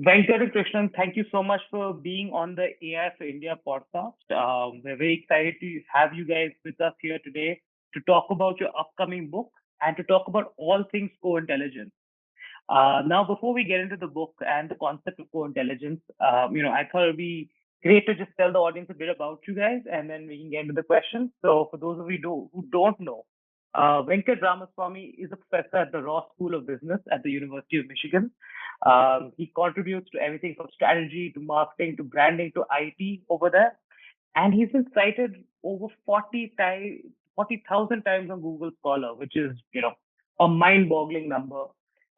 Venkat and Krishnan, thank you so much for being on the AI for India podcast. We're very excited to have you guys with us here today to talk about your upcoming book and to talk about all things co-intelligence. Now, before we get into the book and the concept of co-intelligence, I thought it'd be great to just tell the audience a bit about you guys, and then we can get into the questions. So, for those of you who don't know, Venkat Ramaswamy is a professor at the Ross School of Business at the University of Michigan. He contributes to everything from strategy to marketing to branding to IT over there, and he's been cited over 40,000 times on Google Scholar, which is a mind-boggling number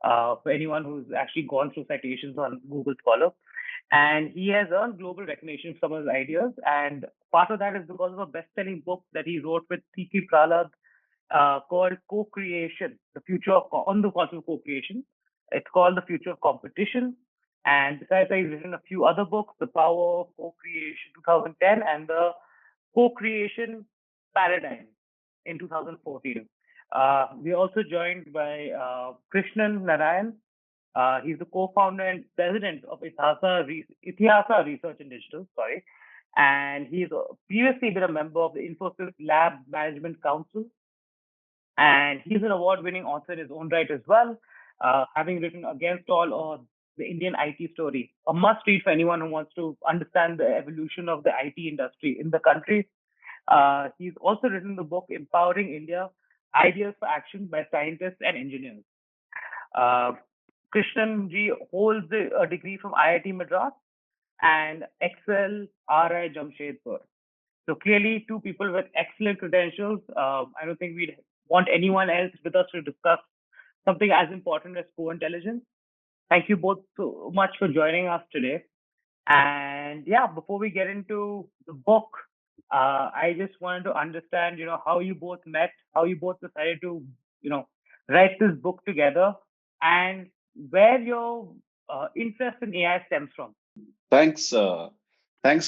for anyone who's actually gone through citations on Google Scholar. And he has earned global recognition for some of his ideas. And part of that is because of a best-selling book that he wrote with C.K. Prahlad called Co-Creation, the future of on the concept of co-creation. It's called The Future of Competition. And besides that, he's written a few other books, The Power of Co-Creation 2010 and The Co-Creation Paradigm in 2014. We're also joined by Krishnan Narayanan. He's the co-founder and president of Ithihasa Research and Digital, sorry. And he's previously been a member of the Infosys Lab Management Council. And he's an award-winning author in his own right as well, having written Against All or The Indian IT Story, a must-read for anyone who wants to understand the evolution of the IT industry in the country. He's also written the book Empowering India, Ideas for Action by Scientists and Engineers. Krishnan ji holds a degree from IIT Madras and Excel RI Jamshedpur. So clearly, two people with excellent credentials. I don't think we'd want anyone else with us to discuss something as important as co-intelligence. Thank you both so much for joining us today. And yeah, before we get into the book, I just wanted to understand, how you both met, how you both decided to, write this book together, and where your interest in AI stems from. Thanks,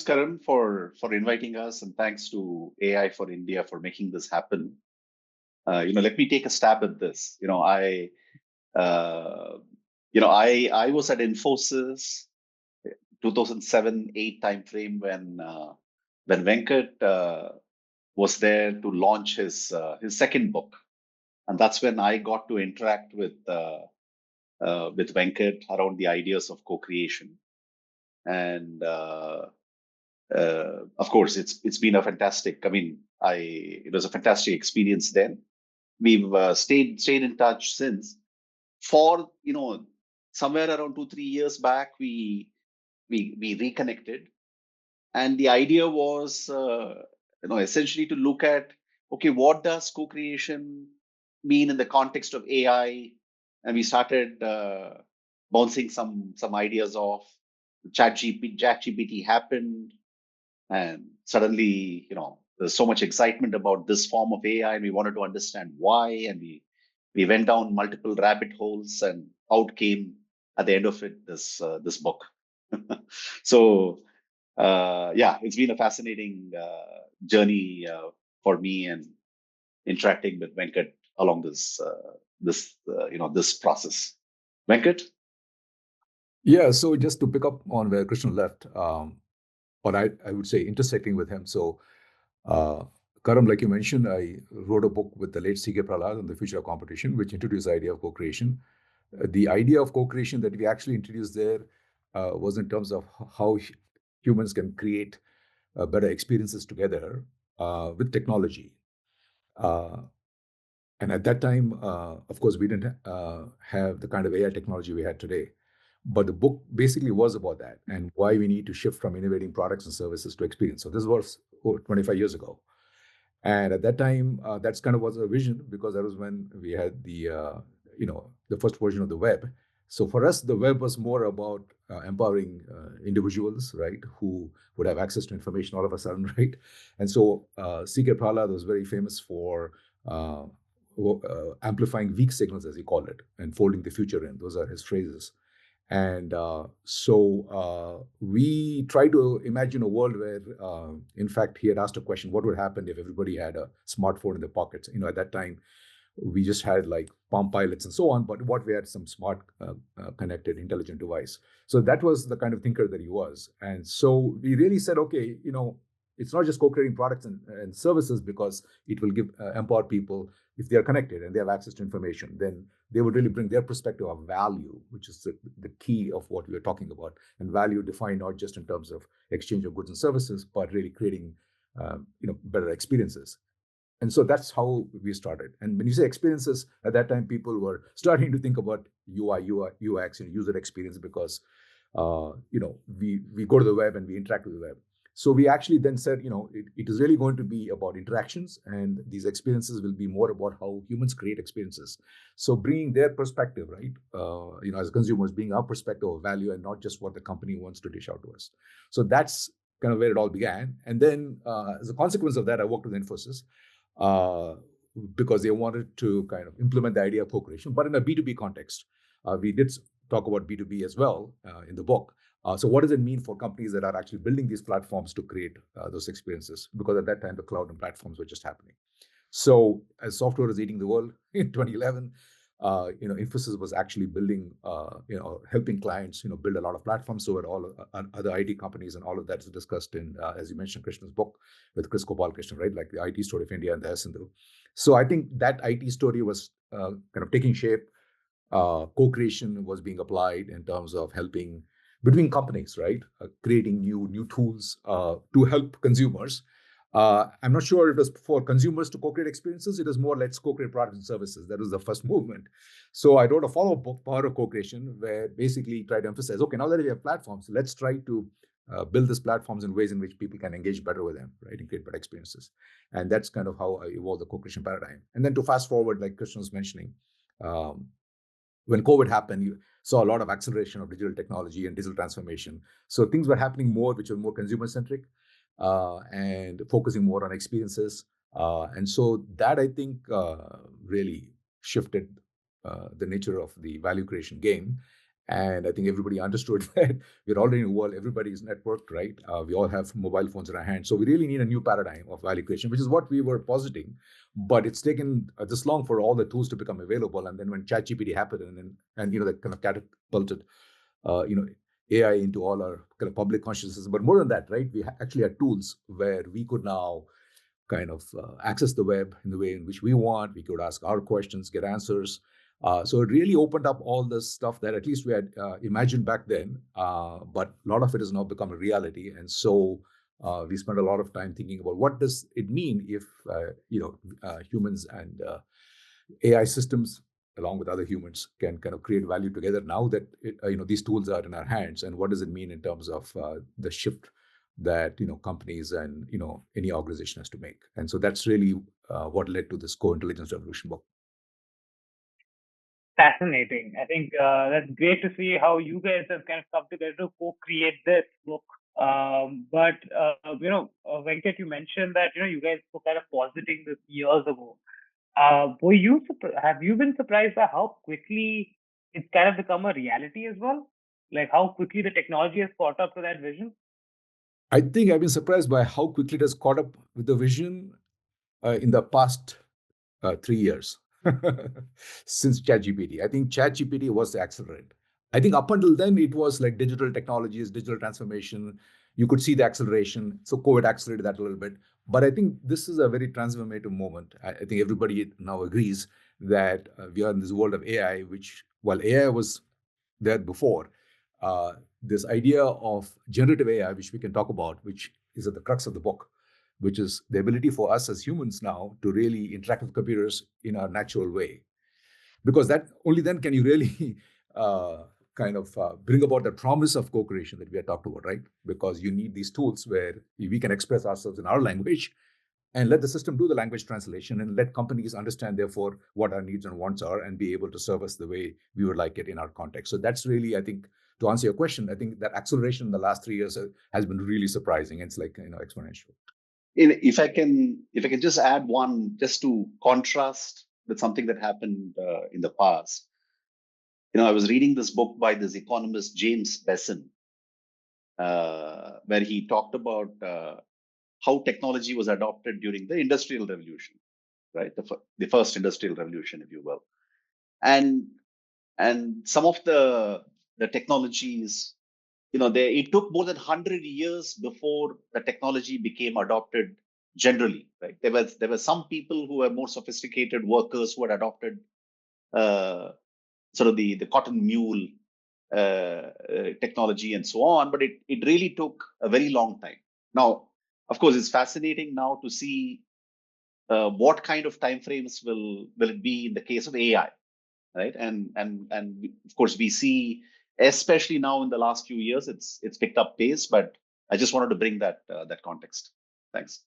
Karan, for inviting us, and thanks to AI for India for making this happen. Let me take a stab at this. I was at Infosys 2007-8 timeframe when Venkat was there to launch his second book, and that's when I got to interact with Venkat around the ideas of co-creation. And of course, it's been a fantastic. I mean, it was a fantastic experience then. We've stayed in touch since. For somewhere around 2-3 years back, we reconnected, and the idea was essentially to look at, okay, what does co-creation mean in the context of AI, and we started bouncing some ideas off. ChatGPT happened, and suddenly, there's so much excitement about this form of AI, and we wanted to understand why. And we went down multiple rabbit holes, and out came at the end of it this book. So it's been a fascinating journey for me, and interacting with Venkat along this process. Venkat? Yeah, so just to pick up on where Krishnan left, or I would say intersecting with him. So, Karam, like you mentioned, I wrote a book with the late C.K. Prahlad on the future of competition, which introduced the idea of co-creation. The idea of co-creation that we actually introduced there was in terms of how humans can create better experiences together with technology. And at that time, of course, we didn't have the kind of AI technology we had today. But the book basically was about that and why we need to shift from innovating products and services to experience. So this was 25 years ago. And at that time, that's kind of was a vision, because that was when we had the first version of the web. So for us, the web was more about empowering individuals, right, who would have access to information all of a sudden, right? And so C.K. Prahlad was very famous for amplifying weak signals, as he called it, and folding the future in. Those are his phrases. And so we try to imagine a world where, in fact, he had asked a question: what would happen if everybody had a smartphone in their pockets? At that time, We just had like Palm Pilots and so on, but what we had some smart connected intelligent device. So that was the kind of thinker that he was. And so we really said, okay, it's not just co-creating products and services, because it will give empower people. If they are connected and they have access to information, then they would really bring their perspective of value, which is the key of what we are talking about. And value defined not just in terms of exchange of goods and services, but really creating better experiences. And so that's how we started. And when you say experiences, at that time people were starting to think about UI, UX, and user experience, because we go to the web and we interact with the web. So we actually then said, it is really going to be about interactions, and these experiences will be more about how humans create experiences. So bringing their perspective, right? As consumers, being our perspective of value, and not just what the company wants to dish out to us. So that's kind of where it all began. And then as a consequence of that, I worked with Infosys uh, because they wanted to kind of implement the idea of co-creation, but in a B2B context. We did talk about B2B as well in the book. So what does it mean for companies that are actually building these platforms to create those experiences? Because at that time, the cloud and platforms were just happening. So as software was eating the world in 2011, Infosys was actually building, helping clients, build a lot of platforms. So were all other IT companies, and all of that is discussed in, as you mentioned, Krishnan's book with Chris Krishnan, right? Like the IT story of India and the S&O. So I think that IT story was kind of taking shape. Co-creation was being applied in terms of helping between companies, right? Creating new tools to help consumers. I'm not sure it was for consumers to co-create experiences. It was more let's co-create products and services. That was the first movement. So I wrote a follow-up book, Power of Co-creation, where basically tried to emphasize, okay, now that we have platforms, let's try to build these platforms in ways in which people can engage better with them, right, and create better experiences. And that's kind of how I evolved the co-creation paradigm. And then to fast forward, like Krishna was mentioning, um, when COVID happened, you saw a lot of acceleration of digital technology and digital transformation. So things were happening more, which were more consumer centric and focusing more on experiences. And so that I think really shifted the nature of the value creation game. And I think everybody understood that we're already in a world, everybody is networked, right? We all have mobile phones in our hands. So we really need a new paradigm of value creation, which is what we were positing. But it's taken this long for all the tools to become available. And then when ChatGPT happened, and that kind of catapulted, AI into all our kind of public consciousness. But more than that, right? We actually had tools where we could now kind of access the web in the way in which we want. We could ask our questions, get answers. So it really opened up all this stuff that at least we had imagined back then, but a lot of it has now become a reality. And so we spent a lot of time thinking about what does it mean if humans and AI systems, along with other humans, can kind of create value together now that these tools are in our hands, and what does it mean in terms of the shift that companies and any organization has to make. And so that's really what led to this co-intelligence revolution book. Fascinating. I think that's great to see how you guys have kind of come together to co-create this book. But Venkat, you mentioned that you guys were kind of positing this years ago. Have you been surprised by how quickly it's kind of become a reality as well? Like how quickly the technology has caught up to that vision? I think I've been surprised by how quickly it has caught up with the vision in the past 3 years since ChatGPT. I think ChatGPT was the accelerant. I think up until then, it was like digital technologies, digital transformation. You could see the acceleration. So COVID accelerated that a little bit. But I think this is a very transformative moment. I think everybody now agrees that we are in this world of AI, which while AI was there before, this idea of generative AI, which we can talk about, which is at the crux of the book, which is the ability for us as humans now to really interact with computers in a natural way. Because that only then can you really bring about the promise of co-creation that we had talked about, right? Because you need these tools where we can express ourselves in our language and let the system do the language translation and let companies understand, therefore, what our needs and wants are and be able to serve us the way we would like it in our context. So that's really, I think, to answer your question, I think that acceleration in the last 3 years has been really surprising. It's like, exponential. If I can just add one, just to contrast with something that happened in the past. I was reading this book by this economist James Besson, where he talked about how technology was adopted during the Industrial Revolution. right? The first industrial revolution, if you will. And some of the technologies, it took more than 100 years before the technology became adopted generally, right? There were some people who were more sophisticated workers who had adopted uh, sort of the cotton mule technology and so on, but it really took a very long time. Now, of course, it's fascinating now to see what kind of timeframes will it be in the case of AI, right? And of course, we see, especially now in the last few years, it's picked up pace. But I just wanted to bring that context. Thanks.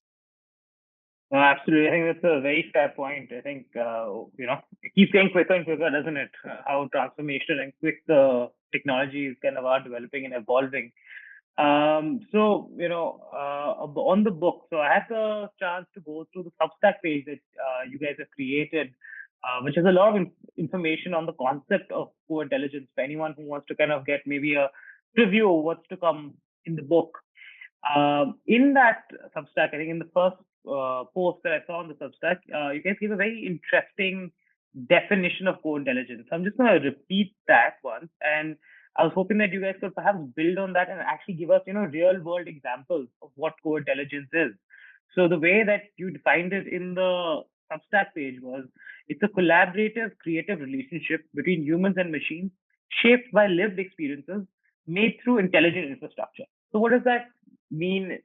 No, absolutely. I think that's a very fair point. I think, it keeps getting quicker and quicker, doesn't it? How transformational and quick the technologies kind of are developing and evolving. So, on the book, so I had the chance to go through the Substack page that you guys have created, which has a lot of information on the concept of co-intelligence for anyone who wants to kind of get maybe a preview of what's to come in the book. In that Substack, I think in the first post that I saw on the Substack, you guys gave a very interesting definition of co-intelligence. I'm just going to repeat that once, and I was hoping that you guys could perhaps build on that and actually give us, real world examples of what co-intelligence is. So the way that you defined it in the Substack page was, it's a collaborative, creative relationship between humans and machines, shaped by lived experiences, made through intelligent infrastructure. So what does that mean,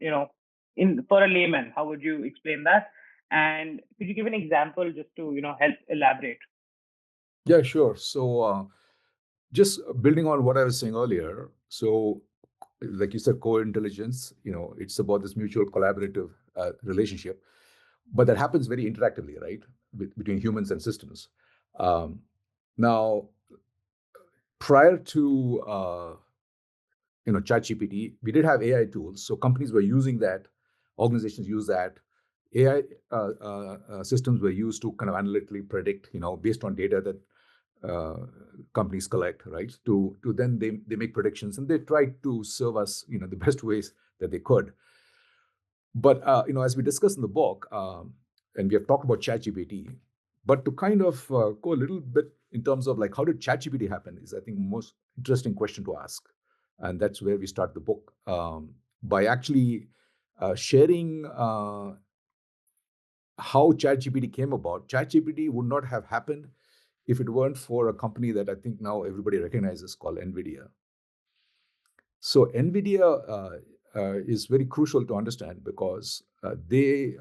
in for a layman? How would you explain that? And could you give an example just to, help elaborate? Yeah, sure. So just building on what I was saying earlier. So like you said, co-intelligence, it's about this mutual collaborative relationship, but that happens very interactively, right? Between humans and systems. Now, prior to ChatGPT, we did have AI tools. So companies were using that, organizations use that. AI systems were used to kind of analytically predict, based on data that companies collect, right? To then they make predictions, and they try to serve us, the best ways that they could. But as we discussed in the book, and we have talked about ChatGPT, but to kind of go a little bit in terms of like how did ChatGPT happen is, I think, most interesting question to ask, and that's where we start the book, by actually sharing how ChatGPT came about. ChatGPT would not have happened if it weren't for a company that I think now everybody recognizes called NVIDIA. So NVIDIA is very crucial to understand because they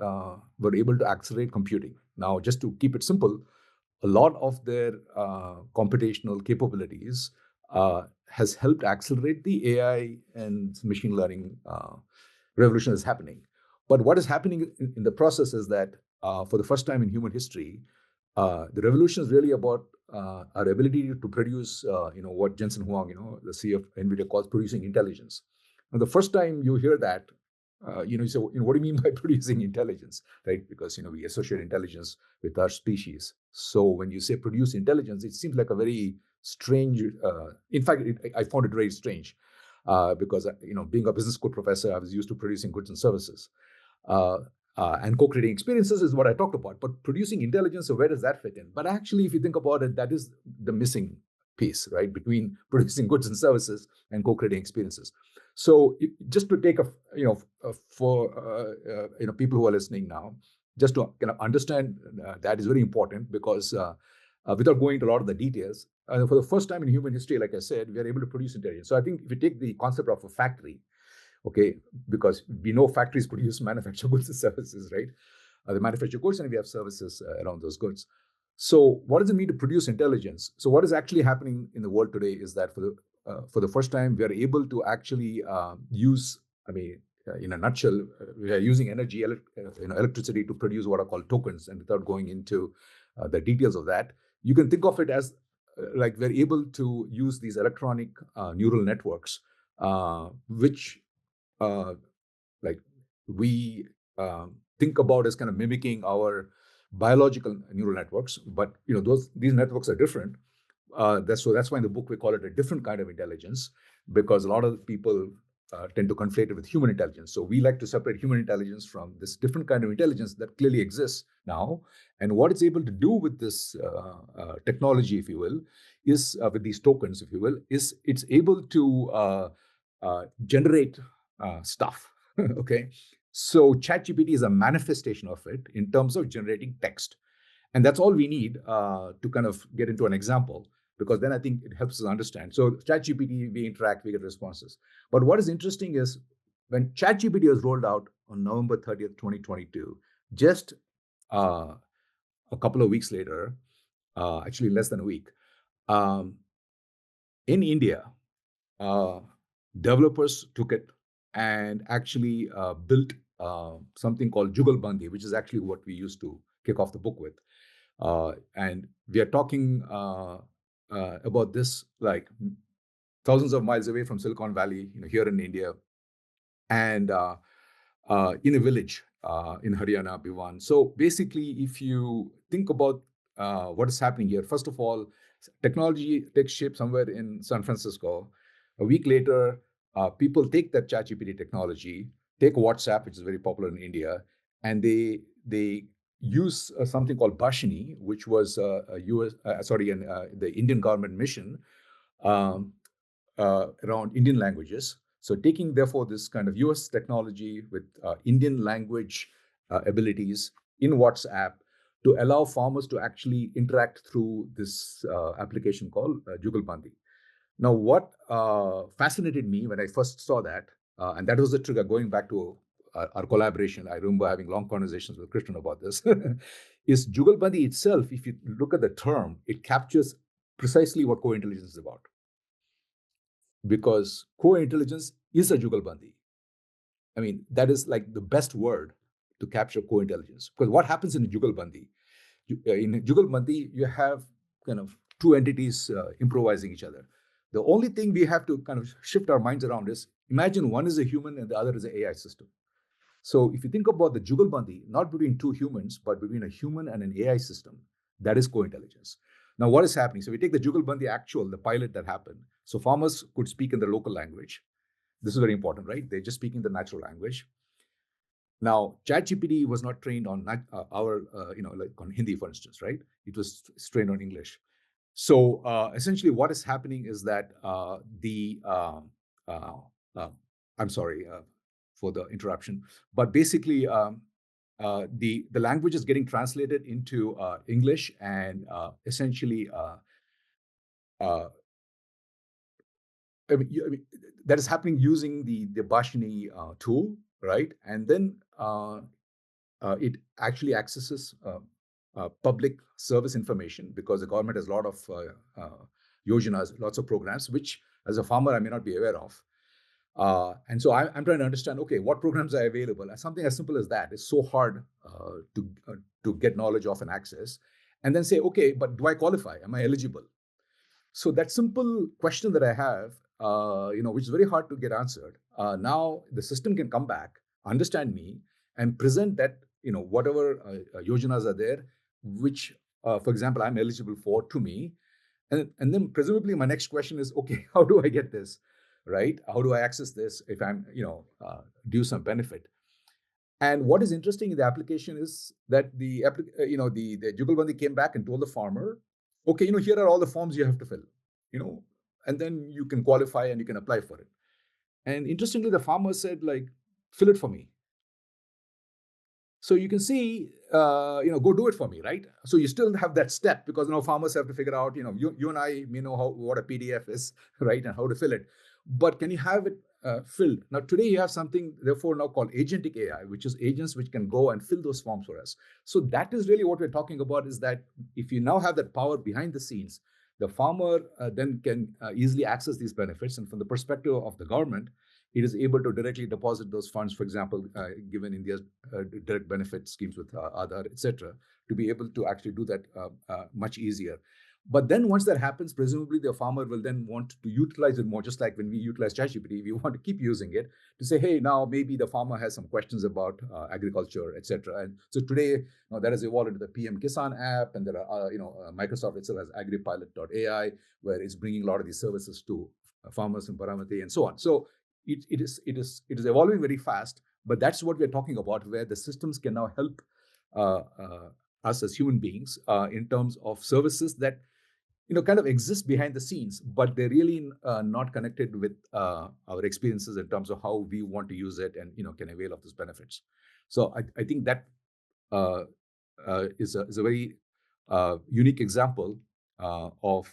were able to accelerate computing. Now, just to keep it simple, a lot of their computational capabilities has helped accelerate the AI and machine learning revolution that's happening. But what is happening in the process is that for the first time in human history, the revolution is really about our ability to produce, what Jensen Huang, the CEO of NVIDIA, calls producing intelligence. And the first time you hear that, you say, what do you mean by producing intelligence, right? Because, we associate intelligence with our species. So when you say produce intelligence, it seems like a very strange, in fact, I found it very strange because, being a business school professor, I was used to producing goods and services. And co-creating experiences is what I talked about. But producing intelligence, so where does that fit in? But actually, if you think about it, that is the missing piece, right? Between producing goods and services and co-creating experiences. So just to take for people who are listening now, just to understand that is very important because without going into a lot of the details, for the first time in human history, like I said, we are able to produce intelligence. So I think if you take the concept of a factory, okay, because we know factories produce manufacture goods and services, right? They manufacture goods and we have services around those goods. So what does it mean to produce intelligence? So what is actually happening in the world today is that for the first time, we are able to actually use, in a nutshell, we are using energy, electricity to produce what are called tokens. And without going into the details of that, you can think of it as like we're able to use these electronic neural networks, which like we think about as kind of mimicking our biological neural networks, but these networks are different. That's why in the book we call it a different kind of intelligence, because a lot of people tend to conflate it with human intelligence. So we like to separate human intelligence from this different kind of intelligence that clearly exists now. And what it's able to do with this technology, if you will, is with these tokens, if you will, is it's able to generate stuff. Okay, so ChatGPT is a manifestation of it in terms of generating text. And that's all we need to kind of get into an example, because then I think it helps us understand. So ChatGPT, we interact, we get responses. But what is interesting is when ChatGPT was rolled out on November 30th, 2022, just a couple of weeks later, actually less than a week, um, in India, uh, developers took it and actually built something called Jugalbandi, which is actually what we used to kick off the book with. And we are talking about this like thousands of miles away from Silicon Valley, here in India, and in a village in Haryana, Bhiwan. So basically, if you think about what is happening here, first of all, technology takes shape somewhere in San Francisco. A week later, people take that ChatGPT technology, take WhatsApp, which is very popular in India, and they use something called Bhashini, which was the Indian government mission um, around Indian languages. So taking therefore this kind of US technology with Indian language abilities in WhatsApp to allow farmers to actually interact through this application called Jugalbandi. Now, what fascinated me when I first saw that, and that was the trigger going back to our collaboration. I remember having long conversations with Krishnan about this, is Jugalbandi itself, if you look at the term, it captures precisely what co-intelligence is about. Because co-intelligence is a Jugalbandi. I mean, that is like the best word to capture co-intelligence. Because what happens in Jugalbandi? In Jugalbandi, you have kind of two entities improvising each other. The only thing we have to kind of shift our minds around is imagine one is a human and the other is an AI system. So if you think about the Jugalbandi, not between two humans, but between a human and an AI system, that is co-intelligence. Now, what is happening? So we take the Jugalbandi actual, the pilot that happened. So farmers could speak in their local language. This is very important, right? They're just speaking the natural language. Now, ChatGPT was not trained on our, like on Hindi, for instance, right? It was trained on English. So essentially, what is happening is that I'm sorry for the interruption, but basically, the language is getting translated into English, and essentially, uh, that is happening using the Bhashini tool, right? And then it actually accesses public service information, because the government has a lot of yojanas, lots of programs, which as a farmer I may not be aware of. And so I'm trying to understand, okay, what programs are available? And something as simple as that is so hard to get knowledge of and access. And then say, okay, but do I qualify? Am I eligible? So that simple question that I have, which is very hard to get answered, now the system can come back, understand me, and present that, whatever yojanas are there, which, for example, I'm eligible for to me. And then presumably my next question is, okay, how do I get this, right? How do I access this if I'm, due some benefit? And what is interesting in the application is that the Jugalbandi came back and told the farmer, okay, here are all the forms you have to fill, and then you can qualify and you can apply for it. And interestingly, the farmer said, like, fill it for me. So you can see, go do it for me, right? So you still have that step, because farmers have to figure out, you and I may know what a PDF is, right, and how to fill it. But can you have it filled? Now, today you have something, therefore, now called agentic AI, which is agents which can go and fill those forms for us. So that is really what we're talking about, is that if you now have that power behind the scenes, the farmer then can easily access these benefits. And from the perspective of the government, it is able to directly deposit those funds, for example, given India's direct benefit schemes with Aadhaar, et cetera, to be able to actually do that much easier. But then once that happens, presumably the farmer will then want to utilize it more, just like when we utilize ChatGPT, we want to keep using it to say, hey, now maybe the farmer has some questions about agriculture, et cetera. And so today, that has evolved into the PM Kisan app, and there are, Microsoft itself has agripilot.ai, where it's bringing a lot of these services to farmers in Baramati and so on. So it is evolving very fast. But that's what we're talking about, where the systems can now help uh, uh, us as human beings in terms of services that kind of exist behind the scenes, but they're really not connected with our experiences in terms of how we want to use it and can avail of those benefits. So I think that uh, is a very unique example of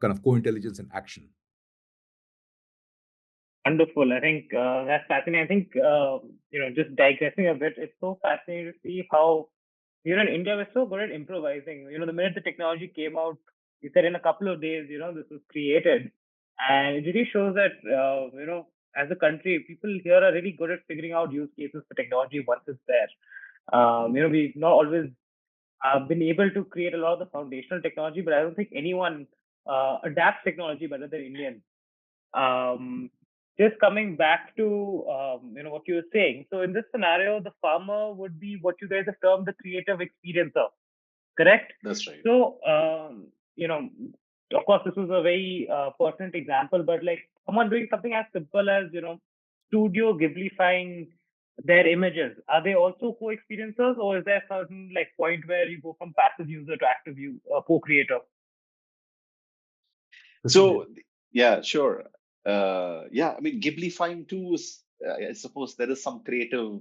kind of co-intelligence in action. Wonderful. I think that's fascinating. I think just digressing a bit, it's so fascinating to see how in India we're so good at improvising. The minute the technology came out, you said in a couple of days, this was created, and it really shows that as a country, people here are really good at figuring out use cases for technology once it's there. We've not always been able to create a lot of the foundational technology, but I don't think anyone adapts technology better than Indians. Um, just coming back to what you were saying. So in this scenario, the farmer would be what you guys have termed the creative experiencer, correct? That's right. So of course, this was a very pertinent example, but like someone doing something as simple as Studio Ghiblifying their images, are they also co-experiencers, or is there a certain like point where you go from passive user to active co-creator? So yeah, sure. Yeah, I mean, Ghiblifying too is, I suppose there is some creative,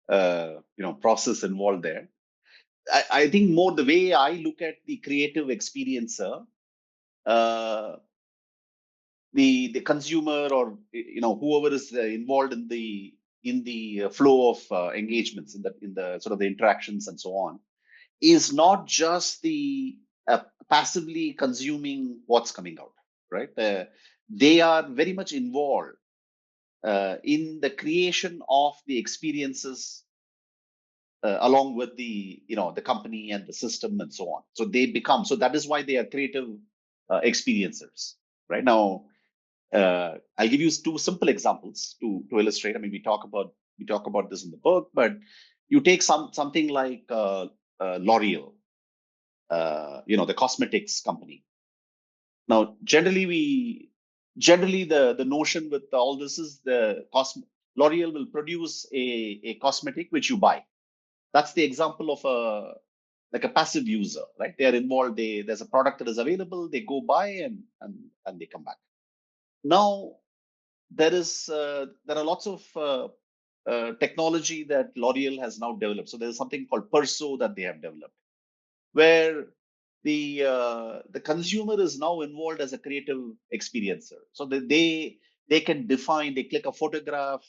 process involved there. I think more the way I look at the creative experiencer, uh, the consumer, or whoever is involved in the flow of engagements, in the sort of the interactions and so on, is not just the passively consuming what's coming out, right? They are very much involved in the creation of the experiences along with the company and the system and so on. So that is why they are creative experiencers. Right now, I'll give you two simple examples to illustrate. I mean, we talk about this in the book, but you take something like L'Oreal, the cosmetics company. Now, generally the notion with all this is L'Oreal will produce a cosmetic which you buy. That's the example of a passive user, right? They are involved. There's a product that is available. They go buy and they come back. Now there are lots of technology that L'Oreal has now developed. So there's something called Perso that they have developed, where the consumer is now involved as a creative experiencer. So that they can define. They click a photograph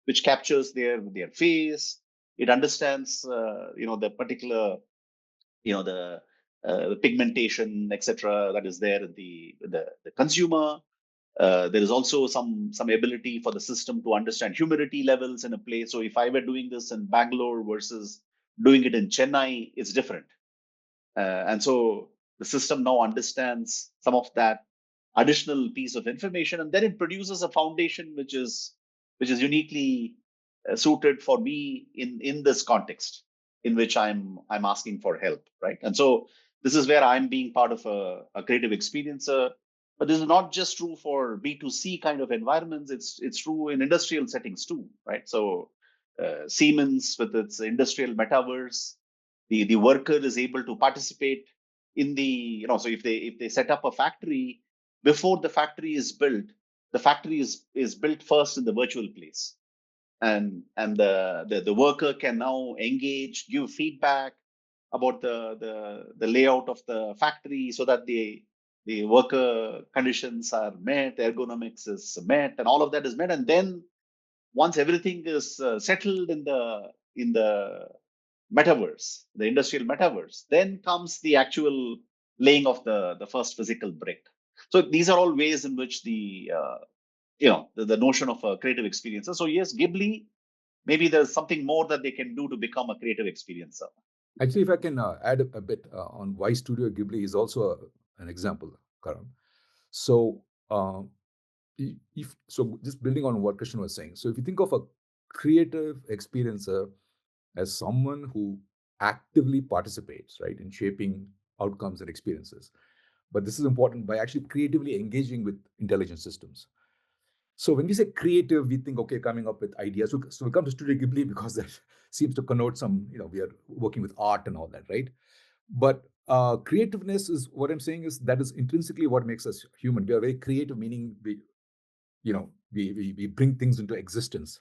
which captures their face. It understands the particular the pigmentation, etc., that is there in the consumer. There is also some ability for the system to understand humidity levels in a place. So if I were doing this in Bangalore versus doing it in Chennai, it's different. And so the system now understands some of that additional piece of information, and then it produces a foundation which is uniquely suited for me in this context in which I'm asking for help, right? And so this is where I'm being part of a creative experiencer. But this is not just true for B2C kind of environments. It's true in industrial settings too, right? So Siemens with its industrial metaverse, the worker is able to participate in so if they set up a factory, before the factory is built, the factory is built first in the virtual place, and the worker can now engage, give feedback about the layout of the factory, so that the worker conditions are met, ergonomics is met, and all of that is met. And then once everything is settled in the metaverse, the industrial metaverse, then comes the actual laying of the first physical brick. So these are all ways in which the notion of a creative experiencer. So yes, Ghibli, maybe there's something more that they can do to become a creative experiencer. Actually, if I can add a bit on why Studio Ghibli is also an example, Karan. So, if just building on what Krishnan was saying, so if you think of a creative experiencer as someone who actively participates, right, in shaping outcomes and experiences, but this is important by actually creatively engaging with intelligent systems. So when we say creative, we think, okay, coming up with ideas. So we come to Studio Ghibli because that seems to connote some, we are working with art and all that, right? But creativeness is what I'm saying is that is intrinsically what makes us human. We are very creative, meaning we bring things into existence,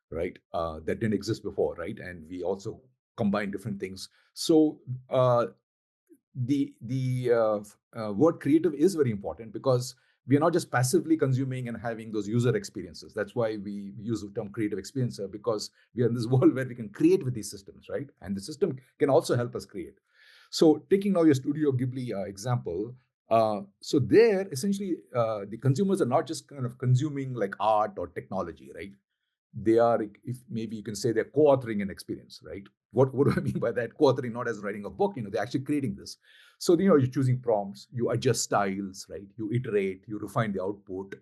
right? That didn't exist before, right? And we also combine different things. So the word creative is very important because we are not just passively consuming and having those user experiences. That's why we use the term creative experiencer, because we are in this world where we can create with these systems, right? And the system can also help us create. So taking now your Studio Ghibli example, so there essentially the consumers are not just kind of consuming like art or technology, right? They are, if maybe you can say, they're co-authoring an experience, right? What do I mean by that? Co-authoring, not as writing a book, they're actually creating this. So you're choosing prompts, you adjust styles, right? You iterate, you refine the output,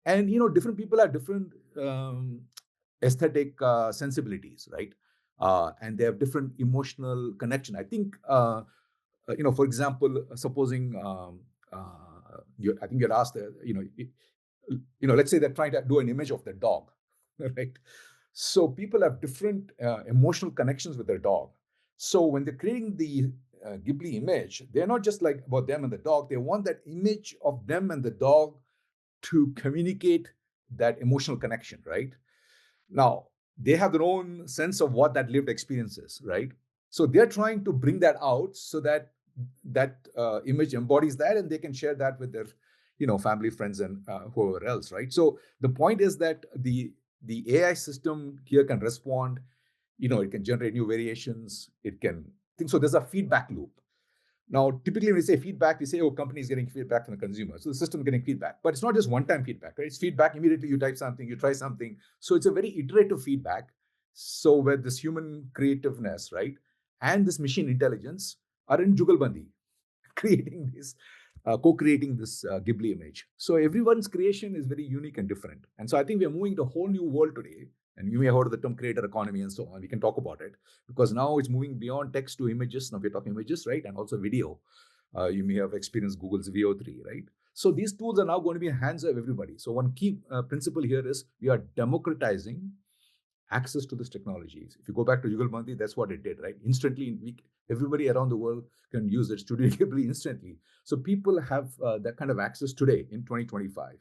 and different people have different aesthetic sensibilities, right? And they have different emotional connection. I think for example, supposing I think you're asked, let's say they're trying to do an image of their dog, right? So people have different emotional connections with their dog. So when they're creating the Ghibli image, they're not just like about them and the dog. They want that image of them and the dog to communicate that emotional connection, right? Now, they have their own sense of what that lived experience is, right? So they're trying to bring that out so that image embodies that, and they can share that with their, family, friends, and whoever else, right? So the point is that the AI system here can respond. It can generate new variations. It can think so. There's a feedback loop. Now, typically, when we say feedback, we say, oh, company is getting feedback from the consumer. So the system is getting feedback. But it's not just one-time feedback, right? It's feedback immediately. You type something, you try something. So it's a very iterative feedback. So where this human creativeness, right, and this machine intelligence are in Jugalbandi, creating this, co-creating this Ghibli image. So everyone's creation is very unique and different. And so I think we are moving to a whole new world today. And you may have heard of the term creator economy and so on. We can talk about it because now it's moving beyond text to images. Now we're talking images, right? And also video. You may have experienced Google's VO3, right? So these tools are now going to be in the hands of everybody. So one key principle here is we are democratizing access to these technologies. If you go back to Yugal Bandi, that's what it did, right? Instantly, in week, everybody around the world can use it Studio Ghibli instantly. So people have that kind of access today in 2025.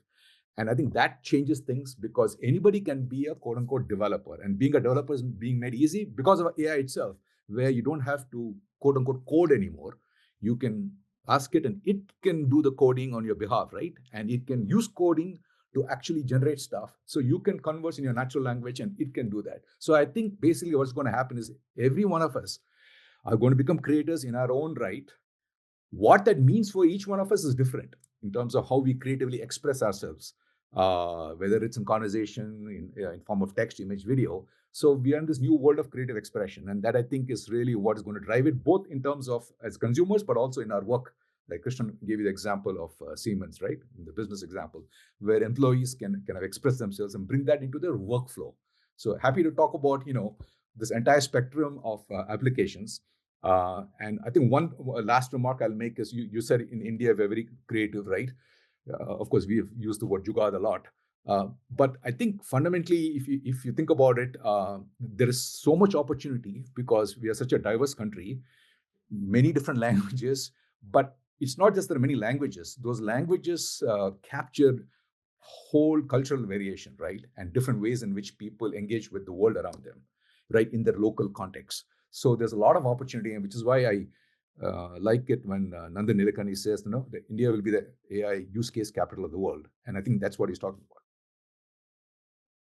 And I think that changes things because anybody can be a quote unquote developer. And being a developer is being made easy because of AI itself, where you don't have to quote unquote code anymore. You can ask it and it can do the coding on your behalf, right? And it can use coding to actually generate stuff. So you can converse in your natural language and it can do that. So I think basically what's going to happen is every one of us are going to become creators in our own right. What that means for each one of us is different in terms of how we creatively express ourselves, whether it's in conversation, in form of text, image, video. So we are in this new world of creative expression, and that I think is really what is going to drive it, both in terms of as consumers, but also in our work. Like Krishnan gave you the example of Siemens, right? In the business example, where employees can kind of express themselves and bring that into their workflow. So happy to talk about this entire spectrum of applications. And I think one last remark I'll make is you said in India we're very creative, right? Of course, we have used the word jugad a lot. But I think fundamentally, if you think about it, there is so much opportunity because we are such a diverse country, many different languages. But it's not just there are many languages; those languages capture whole cultural variation, right? And different ways in which people engage with the world around them, right, in their local context. So there's a lot of opportunity, and which is why I like it when Nandan Nilekani says, that India will be the AI use case capital of the world. And I think that's what he's talking about.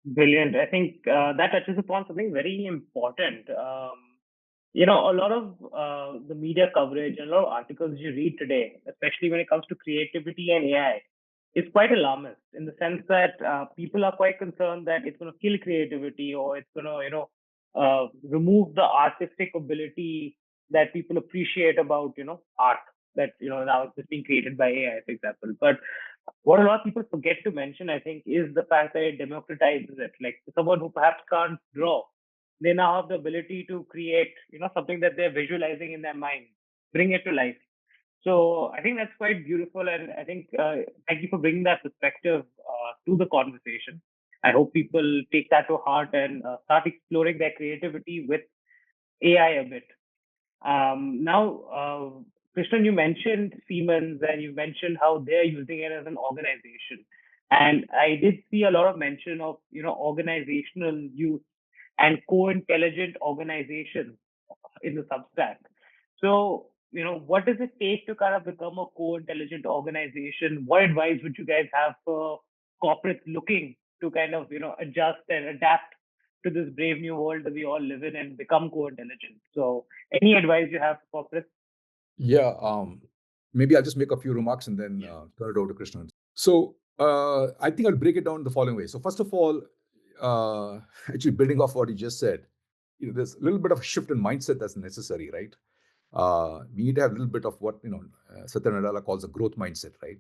Brilliant. I think that touches upon something very important. A lot of the media coverage and a lot of articles you read today, especially when it comes to creativity and AI, is quite alarmist in the sense that people are quite concerned that it's going to kill creativity or it's going to, remove the artistic ability that people appreciate about, art that, now it's being created by AI, for example. But what a lot of people forget to mention, I think, is the fact that it democratizes it. Like someone who perhaps can't draw, they now have the ability to create, something that they're visualizing in their mind, bring it to life. So I think that's quite beautiful, and I think thank you for bringing that perspective to the conversation. I hope people take that to heart and start exploring their creativity with AI a bit. Now, Krishnan, you mentioned Siemens and you mentioned how they're using it as an organization. And I did see a lot of mention of, organizational use and co-intelligent organization in the Substack. So, what does it take to kind of become a co-intelligent organization? What advice would you guys have for corporates looking to kind of, adjust and adapt to this brave new world that we all live in and become co-intelligent? So, any advice you have for corporates? Yeah, maybe I'll just make a few remarks and then turn it over to Krishnan. So I think I'll break it down the following way. So first of all, actually building off what you just said, there's a little bit of a shift in mindset that's necessary, right? We need to have a little bit of what Satya Nadella calls a growth mindset, right?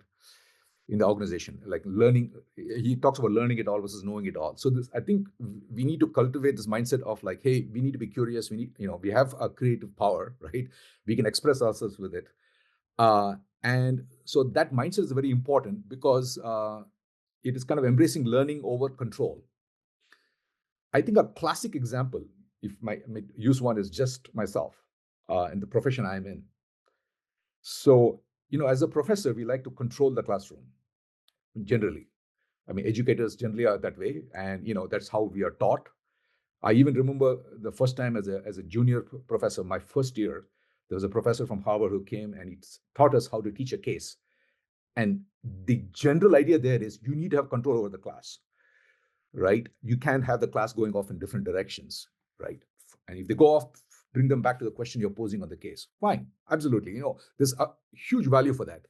In the organization, like learning. He talks about learning it all versus knowing it all. So I think we need to cultivate this mindset of like, hey, we need to be curious. We need, we have a creative power, right? We can express ourselves with it. And so that mindset is very important because it is kind of embracing learning over control. I think a classic example, if I may use one, is just myself and the profession I'm in. So, as a professor, we like to control the classroom generally. I mean, educators generally are that way, and that's how we are taught. I even remember the first time as a junior professor, my first year, there was a professor from Harvard who came and he taught us how to teach a case. And the general idea there is you need to have control over the class, right? You can't have the class going off in different directions, right? And if they go off, bring them back to the question you're posing on the case. Fine, absolutely. There's a huge value for that.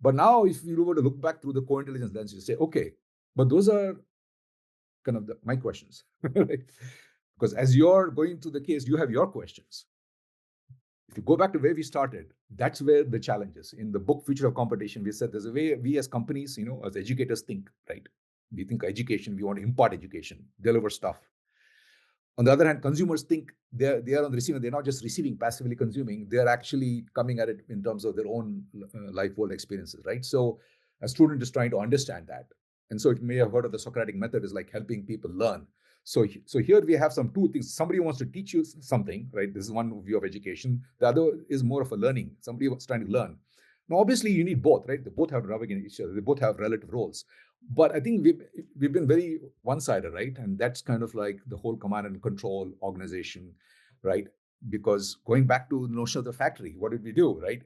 But now, if you were to look back through the co-intelligence lens, you say, okay, but those are kind of my questions, right? Because as you're going through the case, you have your questions. If you go back to where we started, that's where the challenge is. In the book Future of Competition, we said there's a way we as companies, as educators think, right? We think education, we want to impart education, deliver stuff. On the other hand, consumers think they are on the receiving. They're not just receiving, passively consuming. They're actually coming at it in terms of their own life world experiences, right? So a student is trying to understand that. And so you may have heard of the Socratic method is like helping people learn. So here we have two things. Somebody wants to teach you something, right? This is one view of education. The other is more of a learning. Somebody was trying to learn. Now, obviously, you need both, right? They both have rubbing against each other. They both have relative roles. But I think we've been very one-sided, right? And that's kind of like the whole command and control organization, right? Because going back to the notion of the factory, what did we do, right?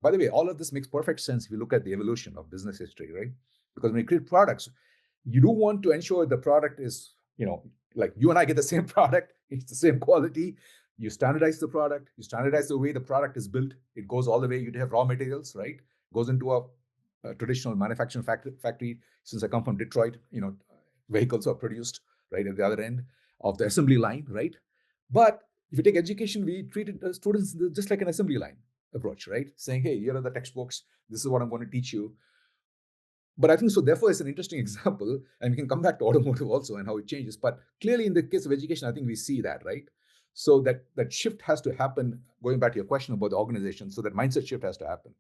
By the way, all of this makes perfect sense if you look at the evolution of business history, right? Because when you create products, you do want to ensure the product is, like you and I get the same product, it's the same quality. You standardize the product, you standardize the way the product is built. It goes all the way, you have raw materials, right? Goes into a traditional manufacturing factory. Since I come from Detroit, vehicles are produced right at the other end of the assembly line, right? But if you take education, we treated students just like an assembly line approach, right? Saying, hey, here are the textbooks. This is what I'm going to teach you. But I think so. Therefore, it's an interesting example, and we can come back to automotive also and how it changes. But clearly, in the case of education, I think we see that, right? So that shift has to happen. Going back to your question about the organization, so that mindset shift has to happen.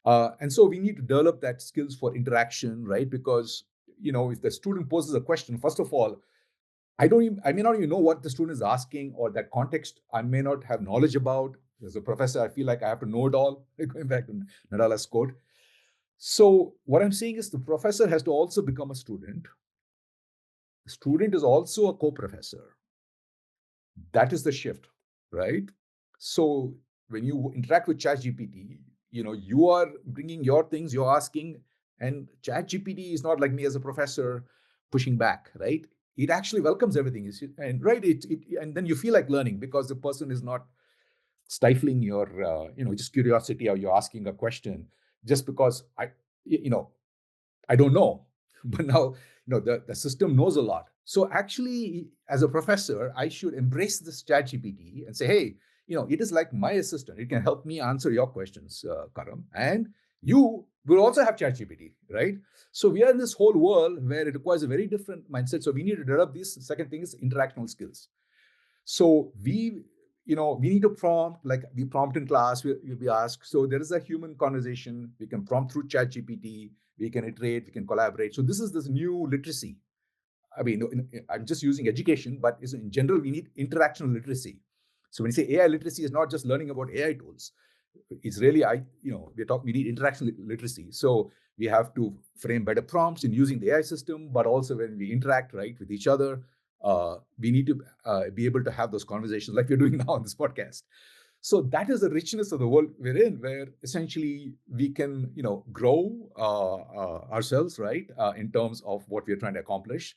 And so we need to develop that skills for interaction, right? Because if the student poses a question, first of all, I may not even know what the student is asking, or that context I may not have knowledge about. As a professor, I feel like I have to know it all. Going back to Nadella's quote. So what I'm saying is the professor has to also become a student. The student is also a co-professor. That is the shift, right? So when you interact with ChatGPT, you are bringing your things, you're asking, and ChatGPT is not like me as a professor pushing back, right? It actually welcomes everything, and right, and then you feel like learning because the person is not stifling your, just curiosity, or you're asking a question just because I don't know. But now, the system knows a lot. So actually, as a professor, I should embrace this ChatGPT and say, hey, it is like my assistant. It can help me answer your questions, Karam. And you will also have ChatGPT, right? So we are in this whole world where it requires a very different mindset. So we need to develop this. Second thing is interactional skills. So we need to prompt, like we prompt in class, we ask. So there is a human conversation. We can prompt through ChatGPT. We can iterate, we can collaborate. So this is this new literacy. I mean, I'm just using education, but in general, we need interactional literacy. So when you say AI literacy, is not just learning about AI tools. It's really, we need interaction literacy. So we have to frame better prompts in using the AI system, but also when we interact, right, with each other, we need to be able to have those conversations like we're doing now on this podcast. So that is the richness of the world we're in, where essentially we can, grow ourselves, right, in terms of what we're trying to accomplish.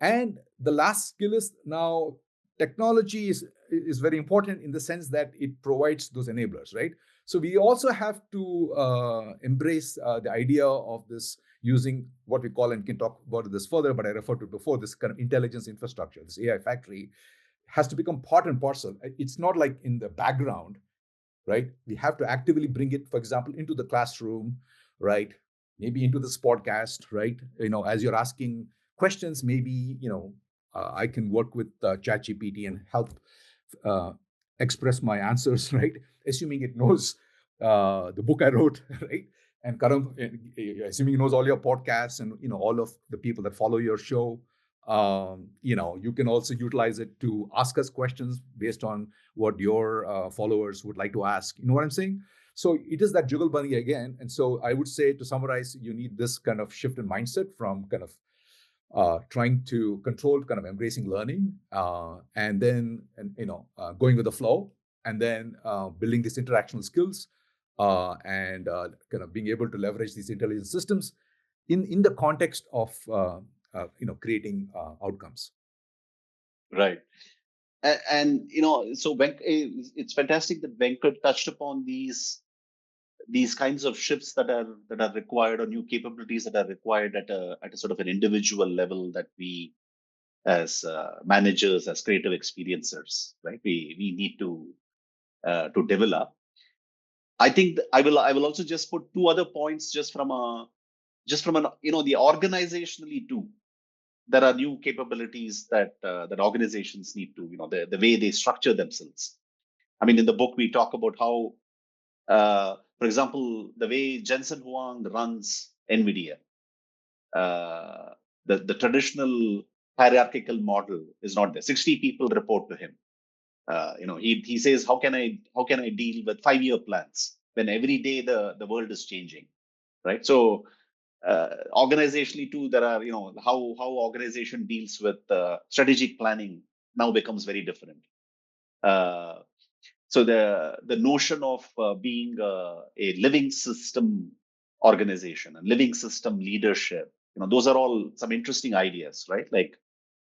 And the last skill is now technology is very important in the sense that it provides those enablers, right? So we also have to embrace the idea of this using what we call, and we can talk about this further, but I referred to it before, this kind of intelligence infrastructure, this AI factory has to become part and parcel. It's not like in the background, right? We have to actively bring it, for example, into the classroom, right? Maybe into this podcast, right? As you're asking questions, maybe, I can work with ChatGPT and help uh, express my answers, right? Assuming it knows the book I wrote, right? And Karam, assuming it knows all your podcasts and, all of the people that follow your show, you can also utilize it to ask us questions based on what your followers would like to ask. You know what I'm saying? So it is that juggle bunny again. And so I would say, to summarize, you need this kind of shift in mindset from kind of trying to control, kind of embracing learning, and then going with the flow, and then building these interactional skills, and kind of being able to leverage these intelligence systems in the context of creating outcomes. Right. And so it's fantastic that Venkat touched upon these kinds of shifts that are required, or new capabilities that are required at a sort of an individual level, that we as managers, as creative experiencers, right, we need to develop. I think I will also just put two other points, just from an the organizationally too. There are new capabilities that organizations need to, the way they structure themselves. I mean, in the book we talk about how, for example, the way Jensen Huang runs NVIDIA, uh, the traditional hierarchical model is not there. 60 people report to him. He says, how can I deal with 5-year plans when every day the world is changing, right? So organizationally too, there are, how organization deals with strategic planning now becomes very different. Uh, so the notion of being a living system organization and living system leadership, those are all some interesting ideas, right? Like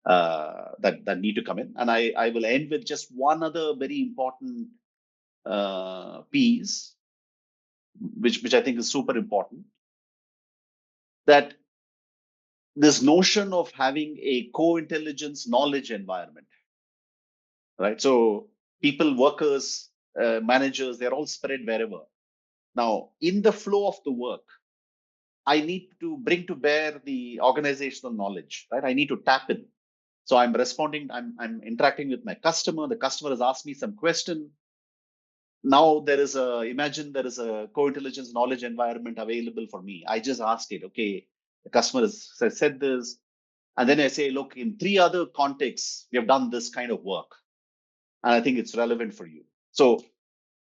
that need to come in. And I will end with just one other very important piece, which I think is super important, that this notion of having a co-intelligence knowledge environment, right? So people, workers, managers, they're all spread wherever. Now, in the flow of the work, I need to bring to bear the organizational knowledge, right? I need to tap in. So I'm responding, I'm interacting with my customer. The customer has asked me some question. Now imagine there is a co-intelligence knowledge environment available for me. I just ask it, okay, the customer has said this. And then I say, look, in 3 other contexts, we have done this kind of work. And I think it's relevant for you. So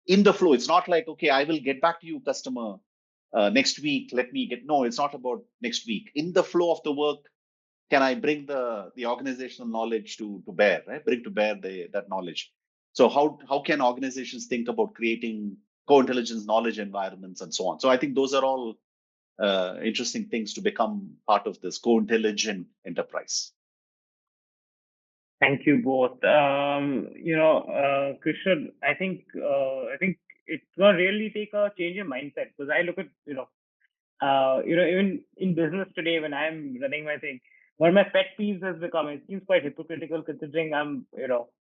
in the flow, it's not like, okay, I will get back to you, customer, next week. No, it's not about next week. In the flow of the work, can I bring the organizational knowledge to bear, right? Bring to bear that knowledge. So how can organizations think about creating co-intelligence knowledge environments and so on? So I think those are all interesting things to become part of this co-intelligent enterprise. Thank you both. Krishnan, I think it's gonna really take a change in mindset, because I look at even in business today, when I'm running my thing, one of my pet peeves has become, it seems quite hypocritical considering I'm,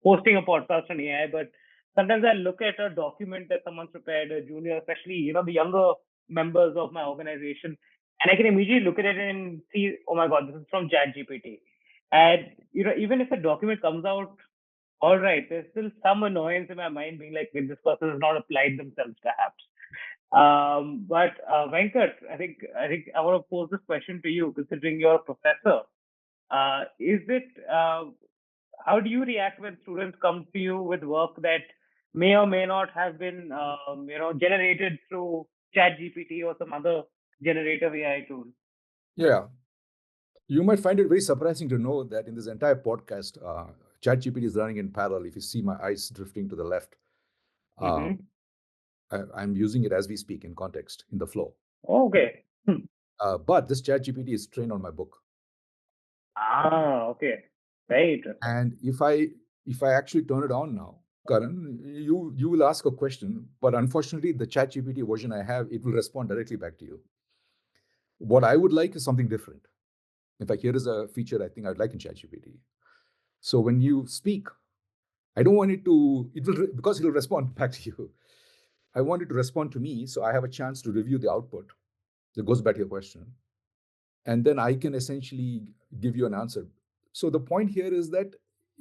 hosting a podcast on AI, but sometimes I look at a document that someone's prepared, a junior, especially, the younger members of my organization, and I can immediately look at it and see, oh my God, this is from ChatGPT. And, even if a document comes out all right, there's still some annoyance in my mind being like, this person has not applied themselves perhaps. But Venkat, I think I want to pose this question to you, considering you're a professor. Is it how do you react when students come to you with work that may or may not have been generated through ChatGPT or some other generative AI tool? Yeah, you might find it very surprising to know that in this entire podcast, ChatGPT is running in parallel. If you see my eyes drifting to the left, uh, Mm-hmm. I'm using it as we speak in context, in the flow. Okay. But this ChatGPT is trained on my book. Okay. Very interesting. And if I actually turn it on now, Karan, you will ask a question, but unfortunately, the ChatGPT version I have, it will respond directly back to you. What I would like is something different. In fact, here is a feature I think I'd like in ChatGPT. So when you speak, I don't want it to, it will, because it will respond back to you. I want it to respond to me, so I have a chance to review the output. That goes back to your question. And then I can essentially give you an answer. So the point here is that,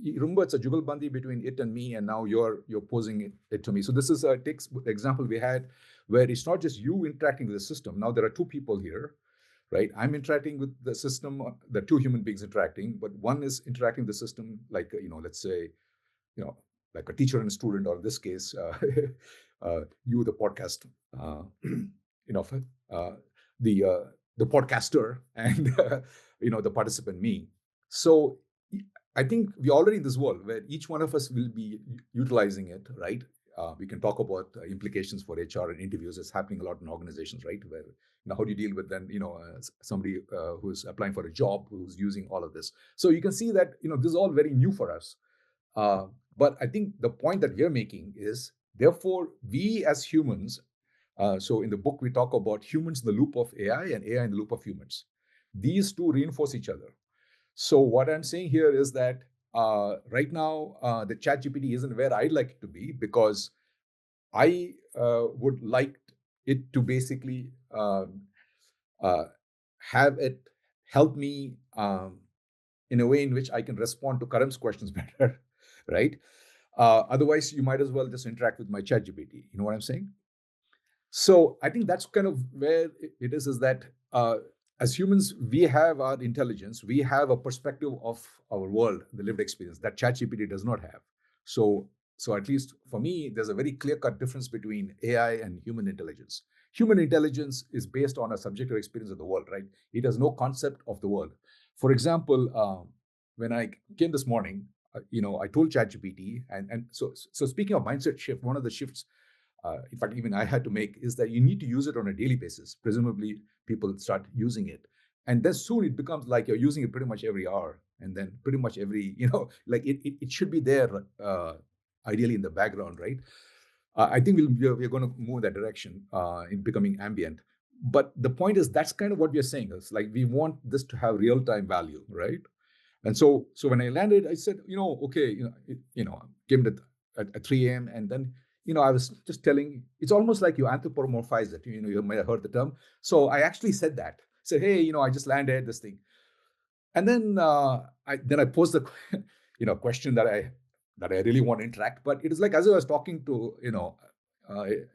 remember, it's a jugalbandi between it and me, and now you're posing it to me. So this is a example we had where it's not just you interacting with the system. Now there are two people here, right? I'm interacting with the system, the two human beings interacting, but one is interacting with the system, like let's say, you know, like a teacher and a student, or in this case, you, the podcast, you know, uh, the uh, the podcaster, and the participant, me. So I think we're already in this world where each one of us will be utilizing it, right? We can talk about implications for HR and interviews. It's happening a lot in organizations, right? Where how do you deal with then somebody who's applying for a job who's using all of this? So you can see that this is all very new for us. Uh, but I think the point that we're making is, therefore, we as humans, so in the book, we talk about humans in the loop of AI and AI in the loop of humans. These two reinforce each other. So what I'm saying here is that right now, the ChatGPT isn't where I'd like it to be, because I would like it to basically uh, have it help me in a way in which I can respond to Karan's questions better, right? Otherwise, you might as well just interact with my ChatGPT. You know what I'm saying? So I think that's kind of where it is that as humans, we have our intelligence, we have a perspective of our world, the lived experience that ChatGPT does not have. So, so at least for me, there's a very clear-cut difference between AI and human intelligence. Human intelligence is based on a subjective experience of the world, right? It has no concept of the world. For example, when I came this morning, I told ChatGPT, and so speaking of mindset shift, one of the shifts in fact, even I had to make, is that you need to use it on a daily basis. Presumably, people start using it. And then soon it becomes like you're using it pretty much every hour. And then pretty much every, like it should be there, ideally in the background, right? I think we're going to move in that direction in becoming ambient. But the point is, that's kind of what we're saying. It's like we want this to have real time value, right? And so when I landed, I said, okay, came at 3 a.m. And then, I was just telling, it's almost like you anthropomorphize it. You might have heard the term. So I actually said that. Said, hey, I just landed this thing. And then I posed the question that I really want to interact. But it is like as I was talking to,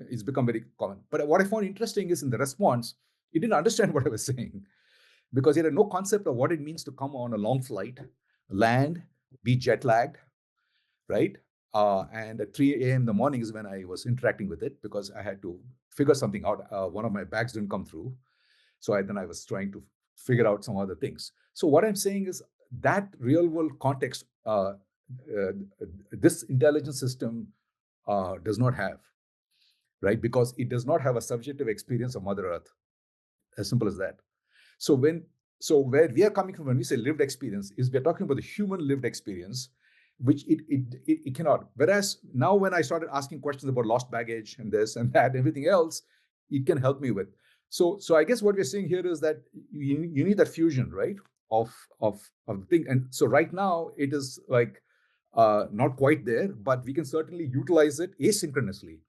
it's become very common. But what I found interesting is in the response, it didn't understand what I was saying, because it had no concept of what it means to come on a long flight, land, be jet lagged, right? And at 3 a.m. in the morning is when I was interacting with it, because I had to figure something out. One of my bags didn't come through. So then I was trying to figure out some other things. So what I'm saying is that real world context, this intelligence system does not have, right? Because it does not have a subjective experience of Mother Earth. As simple as that. So where we are coming from when we say lived experience is we're talking about the human lived experience, which it cannot. Whereas now when I started asking questions about lost baggage and this and that and everything else, it can help me with. So I guess what we're saying here is that you need that fusion, right? Of the thing. And so right now it is like not quite there, but we can certainly utilize it asynchronously.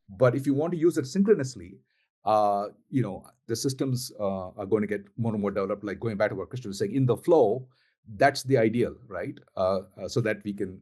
But if you want to use it synchronously, the systems are going to get more and more developed. Like going back to what Krishnan was saying, in the flow, That's the ideal, right? So that we can,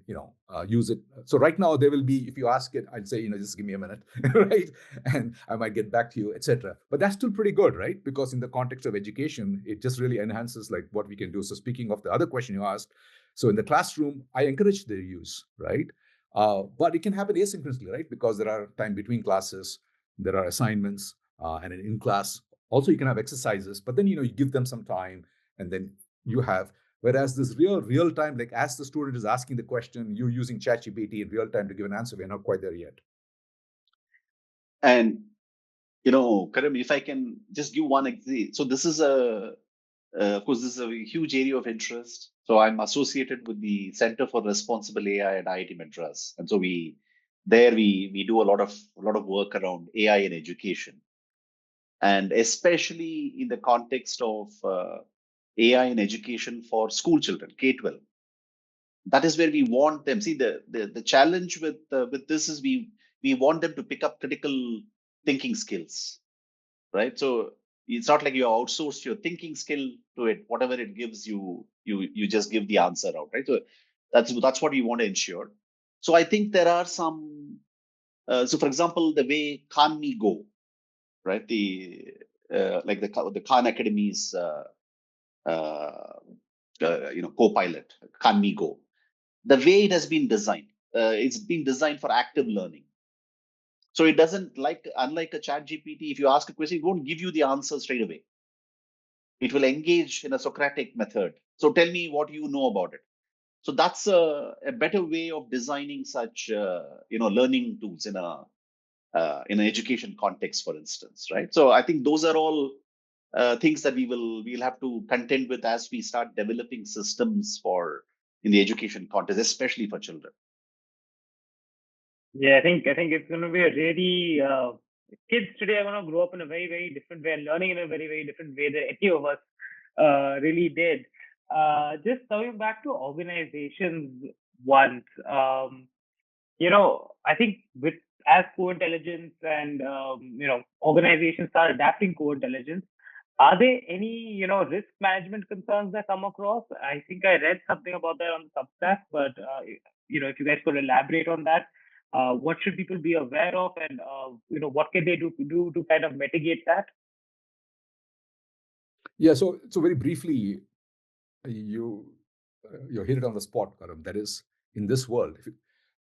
use it. So right now there will be, if you ask it, I'd say, just give me a minute, right? And I might get back to you, etc. But that's still pretty good, right? Because in the context of education, it just really enhances like what we can do. So speaking of the other question you asked, so in the classroom, I encourage their use, right? But it can happen asynchronously, right? Because there are time between classes, there are assignments, and in class also you can have exercises. But then you give them some time, and then you have. Whereas this real time, like as the student is asking the question, you using ChatGPT in real time to give an answer, we're not quite there yet. And Karim, if I can just give one example. So this is of course, this is a huge area of interest. So I'm associated with the Center for Responsible AI at IIT Madras, and so we do a lot of work around AI in education, and especially in the context of AI in education for school children, K-12. That is where we want them. See, the challenge with this is we want them to pick up critical thinking skills, right? So it's not like you outsource your thinking skill to it. Whatever it gives you, you just give the answer out, right? So that's what we want to ensure. So I think there are some. So for example, the way Khan Me Go, right? The like the Khan Academy's co-pilot Khan Me Go. The way it has been designed, it's been designed for active learning. So it doesn't, unlike a chat GPT, if you ask a question, it won't give you the answer straight away. It will engage in a Socratic method. So tell me what you know about it. So that's a better way of designing such learning tools in an education context, for instance, right? So I think those are all things that we'll have to contend with as we start developing systems in the education context, especially for children. Yeah, I think it's going to be a really kids today are going to grow up in a very, very different way and learning in a very, very different way than any of us really did. Just coming back to organizations once, I think with as co-intelligence and organizations are adapting co-intelligence, are there any risk management concerns that come across? I think I read something about that on the Substack, but if you guys could elaborate on that, what should people be aware of, and what can they do to kind of mitigate that? Yeah. So very briefly, you hit it on the spot, Karam. That is, in this world,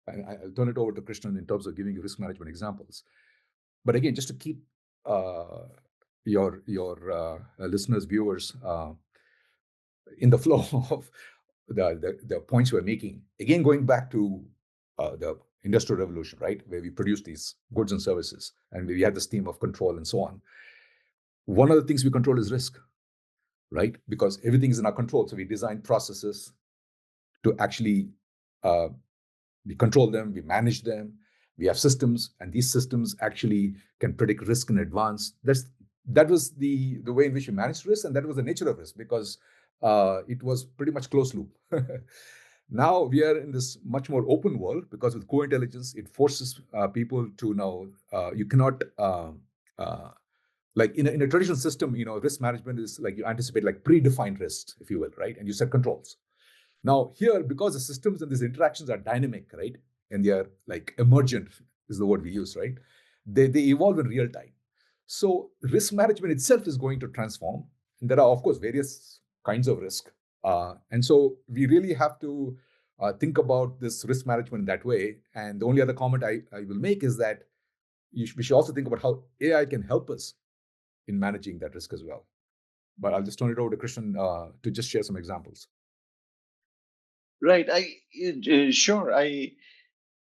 I'll turn it over to Krishnan in terms of giving you risk management examples. But again, just to keep your listeners, viewers in the flow of the points we're making. Again, going back to the Industrial Revolution, right, where we produce these goods and services, and we had this theme of control and so on. One of the things we control is risk, right? Because everything is in our control. So we design processes to actually we control them, we manage them, we have systems, and these systems actually can predict risk in advance. That was the way in which we managed risk, and that was the nature of risk, because it was pretty much closed loop. Now we are in this much more open world, because with co-intelligence, it forces people to know you cannot like in a traditional system, risk management is like you anticipate like predefined risks, if you will, right? And you set controls. Now here, because the systems and these interactions are dynamic, right? And they are like emergent is the word we use, right? They evolve in real time. So risk management itself is going to transform. And there are, of course, various kinds of risk. And so we really have to think about this risk management in that way. And the only other comment I will make is that we should also think about how AI can help us in managing that risk as well. But I'll just turn it over to Krishnan to just share some examples. Right. Sure.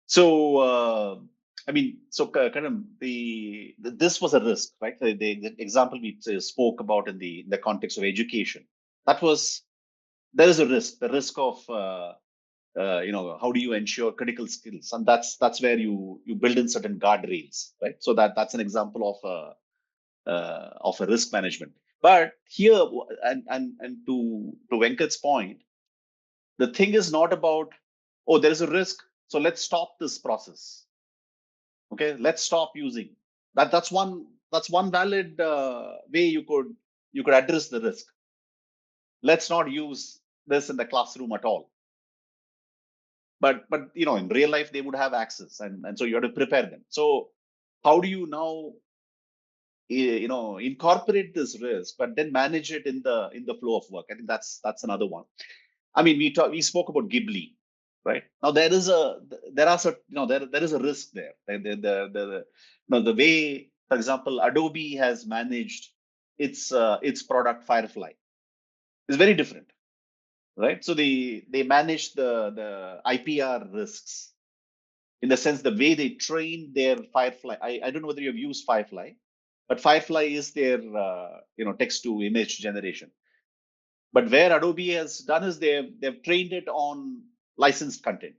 So kind of this was a risk, right? The example we spoke about in the context of education, there is a risk, the risk of how do you ensure critical skills, and that's where you build in certain guardrails, right? So that's an example of a risk management. But here, and to Venkat's point, the thing is not about, oh, there is a risk, so let's stop this process. Okay, let's stop using that. That's one valid way you could address the risk. Let's not use this in the classroom at all. But in real life they would have access, and so you have to prepare them. So how do you now incorporate this risk, but then manage it in the flow of work? I think that's another one. I mean, we spoke about Ghibli, right? Now there is a risk there. The way, for example, Adobe has managed its product Firefly is very different, right? So they manage the IPR risks, in the sense the way they train their Firefly. I don't know whether you've used Firefly, but Firefly is their text to image generation. But where Adobe has done is they've trained it on licensed content.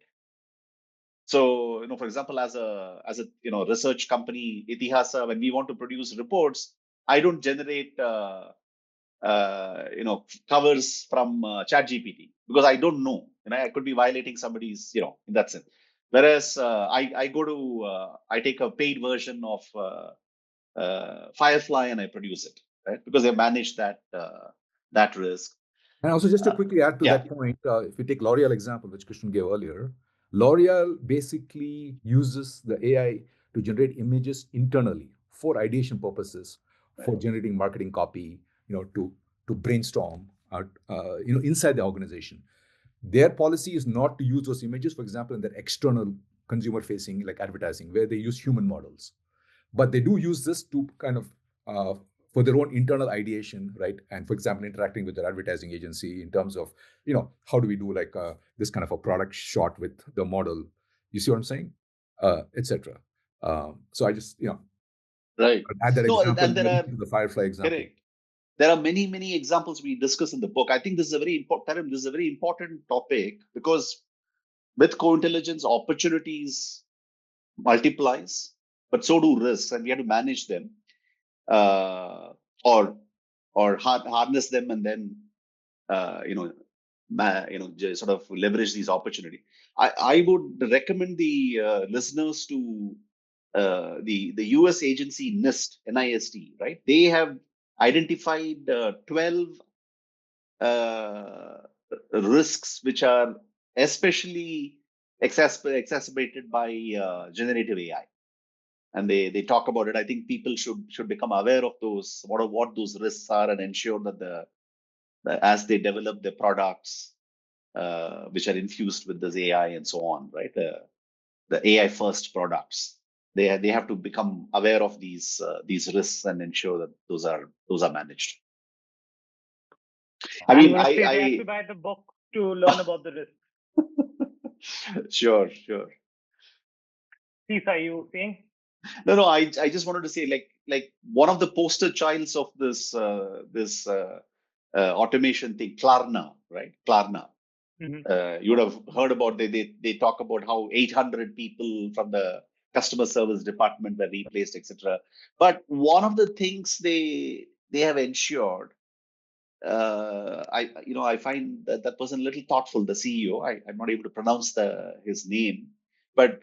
So for example, as a research company, Itihasa, when we want to produce reports, I don't generate covers from ChatGPT, because I don't know. I could be violating somebody's, in that sense. Whereas I take a paid version of Firefly and I produce it, right? Because they manage that risk. And also, just to quickly add to Yeah. that point, if you take L'Oreal example, which Krishnan gave earlier, L'Oreal basically uses the AI to generate images internally for ideation purposes, for generating marketing copy, to brainstorm, inside the organization. Their policy is not to use those images, for example, in their external consumer-facing, like advertising, where they use human models. But they do use this to kind of for their own internal ideation, right? And for example, interacting with their advertising agency in terms of, how do we do like this kind of a product shot with the model? You see what I'm saying? Etc. So I just, Right. add that No, example and there are, to the Firefly example. correct. There are many examples we discuss in the book. I think this is a very important. This is a very important topic, because with co-intelligence, opportunities multiplies, but so do risks, and we have to manage them, or harness them, and then just sort of leverage these opportunities. I would recommend the listeners to the US agency NIST, right? They have identified 12 uh, risks which are especially exacerbated by generative AI, and they talk about it. I think people should become aware of those, what those risks are, and ensure that as they develop their products, which are infused with this AI and so on, right? The AI first products, they have to become aware of these risks and ensure that those are managed. I I'm mean, gonna say they have to buy the book to learn about the risks. Sure. Please, are you saying? No. I just wanted to say, like one of the poster childs of this automation thing, Klarna, right? Klarna. You would have heard about, they talk about how 800 people from the customer service department were replaced, etc. But one of the things they have ensured, I find that person a little thoughtful. The CEO, I'm not able to pronounce his name, but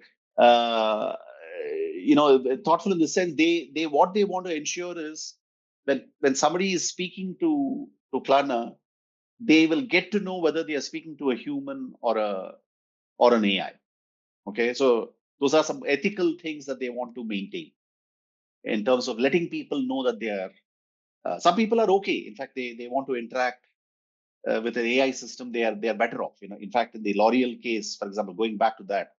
thoughtful in the sense, they what they want to ensure is when somebody is speaking to Klarna, they will get to know whether they are speaking to a human or an AI. Okay, so those are some ethical things that they want to maintain in terms of letting people know that they are. Some people are okay. In fact, they want to interact with an AI system. They are better off. In fact, in the L'Oreal case, for example, going back to that,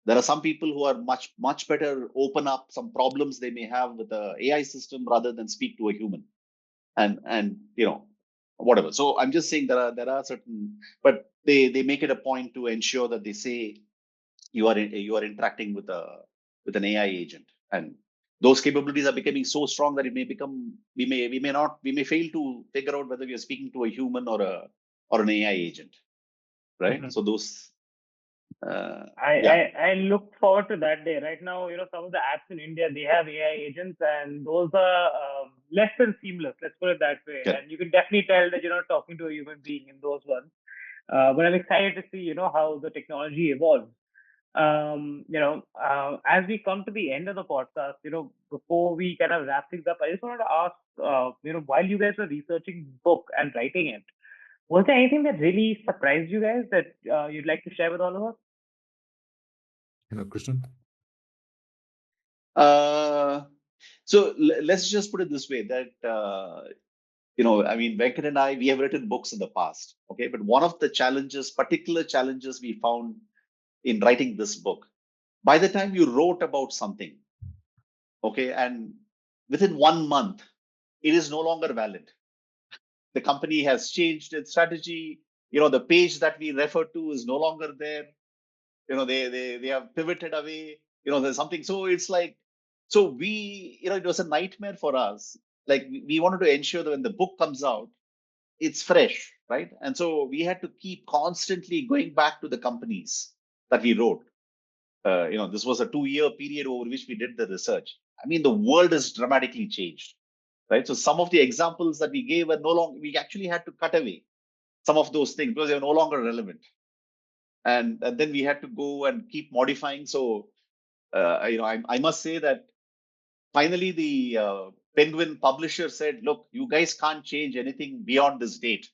there are some people who are much better open up some problems they may have with the AI system rather than speak to a human, and whatever. So I'm just saying there are certain, but they make it a point to ensure that they say you are interacting with an AI agent, and those capabilities are becoming so strong that it may become, we may fail to figure out whether we are speaking to a human or an AI agent, right? So those. I look forward to that day. Right now, some of the apps in India, they have AI agents, and those are less than seamless. Let's put it that way. Yeah. And you can definitely tell that you're not talking to a human being in those ones. But I'm excited to see, how the technology evolves. As we come to the end of the podcast, before we kind of wrap things up, I just wanted to ask, while you guys were researching the book and writing it, Was there anything that really surprised you guys that you'd like to share with all of us? Krishnan? So let's just put it this way that, I mean, Venkat and I, we have written books in the past. Okay. But one of the particular challenges we found in writing this book, by the time you wrote about something, okay, and within 1 month, it is no longer valid. The company has changed its strategy. The page that we refer to is no longer there. They have pivoted away. There's something. So it's like, so it was a nightmare for us. Like we wanted to ensure that when the book comes out, it's fresh, right? And so we had to keep constantly going back to the companies that we wrote. This was a 2-year period over which we did the research. I mean, the world has dramatically changed, right? So some of the examples that we gave were no longer, we actually had to cut away some of those things because they were no longer relevant. And then we had to go and keep modifying. So, I must say that finally the Penguin publisher said, look, you guys can't change anything beyond this date.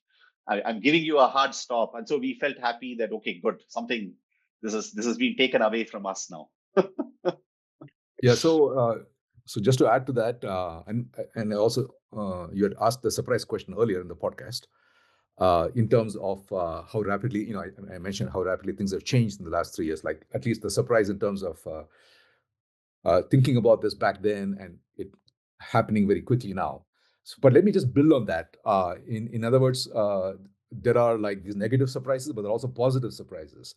I'm giving you a hard stop. And so we felt happy that, okay, good, this has been taken away from us now. Yeah. So just to add to that, and also you had asked the surprise question earlier in the podcast, in terms of how rapidly, I mentioned how rapidly things have changed in the last 3 years. Like at least the surprise in terms of thinking about this back then and it happening very quickly now. So, but let me just build on that. In other words, there are like these negative surprises, but there are also positive surprises.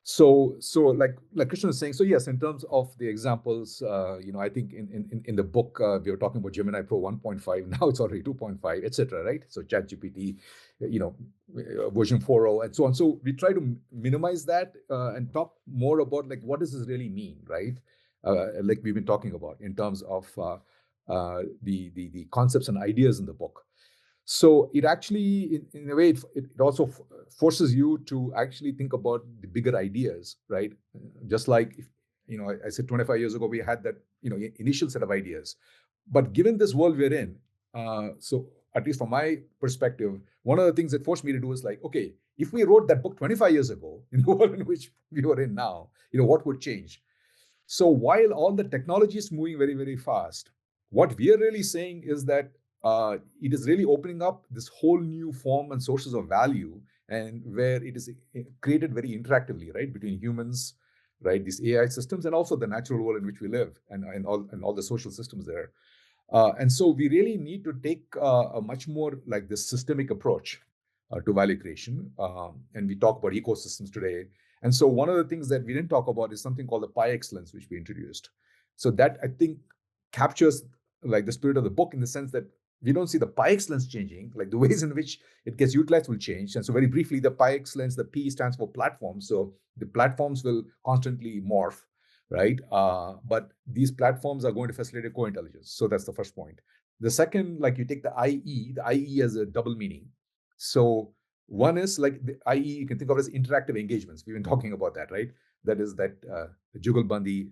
So like Krishnan is saying, so yes, in terms of the examples, I think in the book we were talking about Gemini Pro 1.5. Now it's already 2.5, etc. Right? So ChatGPT, version 4.0 and so on. So we try to minimize that and talk more about like what does this really mean, right? Like we've been talking about in terms of the concepts and ideas in the book. So it actually, in a way, it also forces you to actually think about the bigger ideas, right? Just like, I said 25 years ago, we had that, initial set of ideas. But given this world we're in, so at least from my perspective, one of the things that forced me to do is like, okay, if we wrote that book 25 years ago in the world in which we were in now, what would change? So while all the technology is moving very, very fast, what we are really saying is that it is really opening up this whole new form and sources of value, and where it is created very interactively, right, between humans, right, these AI systems, and also the natural world in which we live, and all the social systems there. And so we really need to take a much more like this systemic approach to value creation. And we talk about ecosystems today. And so one of the things that we didn't talk about is something called the pi excellence, which we introduced. So that I think captures like the spirit of the book in the sense that we don't see the pi excellence changing, like the ways in which it gets utilized will change. And so very briefly, the pi excellence, the P stands for platform. So the platforms will constantly morph, right? But these platforms are going to facilitate co-intelligence. So that's the first point. The second, like you take the IE has a double meaning. So one is like the IE, you can think of it as interactive engagements. We've been talking about that, right? That is that Jugalbandi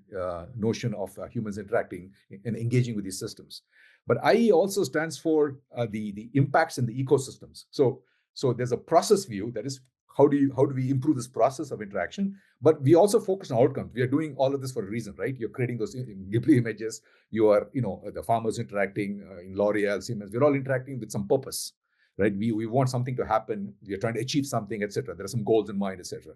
notion of humans interacting and engaging with these systems. But IE also stands for the impacts in the ecosystems. So there's a process view, that is how do we improve this process of interaction? But we also focus on outcomes. We are doing all of this for a reason, right? You're creating those Ghibli images. You are, the farmers interacting in L'Oreal, Siemens. We're all interacting with some purpose, right? We want something to happen. We are trying to achieve something, etc. There are some goals in mind, etc.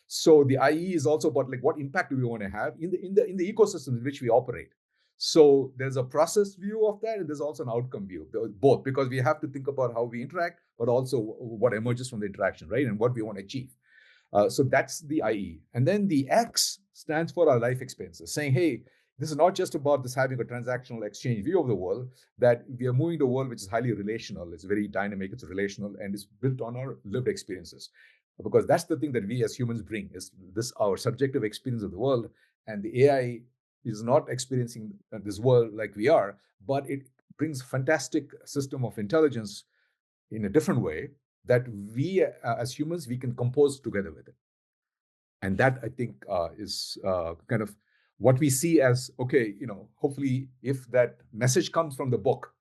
So the IE is also about like what impact do we want to have in the ecosystem in which we operate. So there's a process view of that, and there's also an outcome view, both, because we have to think about how we interact, but also what emerges from the interaction, right? And what we want to achieve. So that's the IE. And then the X stands for our life experiences, saying, hey, this is not just about this having a transactional exchange view of the world, that we are moving to a world which is highly relational. It's very dynamic, it's relational, and it's built on our lived experiences. Because that's the thing that we as humans bring, is this our subjective experience of the world. And the AI is not experiencing this world like we are, but it brings fantastic system of intelligence in a different way that we as humans, we can compose together with it. And that I think is kind of what we see as, okay, hopefully if that message comes from the book,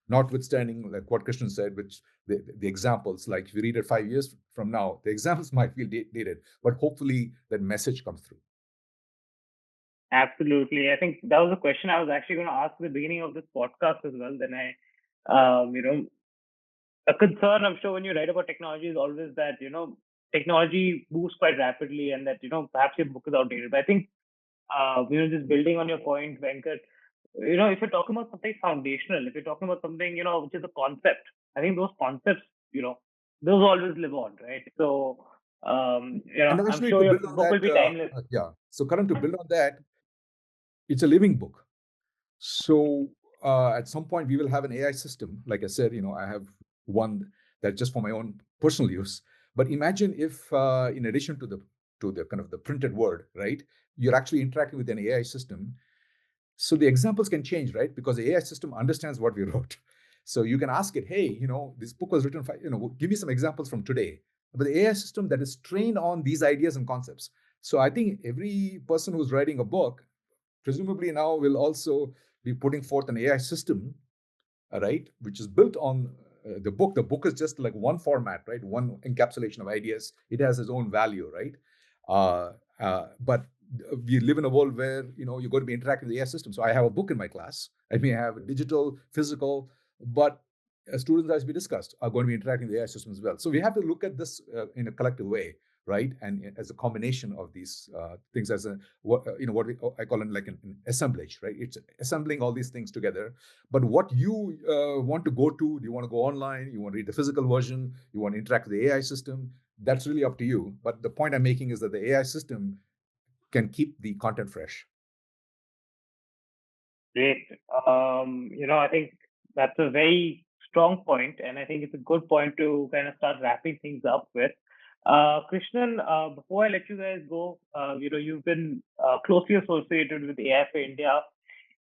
notwithstanding like what Krishnan said, which the examples, like if you read it 5 years from now, the examples might feel dated, but hopefully that message comes through. Absolutely. I think that was a question I was actually going to ask at the beginning of this podcast as well. Then a concern I'm sure when you write about technology is always that, technology moves quite rapidly and that, perhaps your book is outdated. But I think, just building on your point, Venkat, if you're talking about something foundational, if you're talking about something, which is a concept, I think those concepts, those always live on, right? So, And I'm actually, sure to your build on book will that, be timeless. yeah. So, Karan, to build on that, it's a living book. So, at some point, we will have an AI system. Like I said, I have one that's just for my own personal use. But imagine if, in addition to the kind of the printed word, right, you're actually interacting with an AI system. So the examples can change, right? Because the AI system understands what we wrote. So you can ask it, hey, this book was written, give me some examples from today. But the AI system that is trained on these ideas and concepts. So I think every person who's writing a book, presumably now will also be putting forth an AI system, right, which is built on the book. The book is just like one format, right? One encapsulation of ideas. It has its own value, right? But we live in a world where you're going to be interacting with the AI system. So I have a book in my class. I may have digital, physical, but students, as we discussed, are going to be interacting with the AI system as well. So we have to look at this in a collective way, right? And as a combination of these things, as what I call it like an assemblage, right? It's assembling all these things together. But what you want to go to, do you want to go online? You want to read the physical version? You want to interact with the AI system? That's really up to you. But the point I'm making is that the AI system can keep the content fresh. Great. I think that's a very strong point, and I think it's a good point to kind of start wrapping things up with. Krishnan, before I let you guys go, you've been closely associated with AI for India.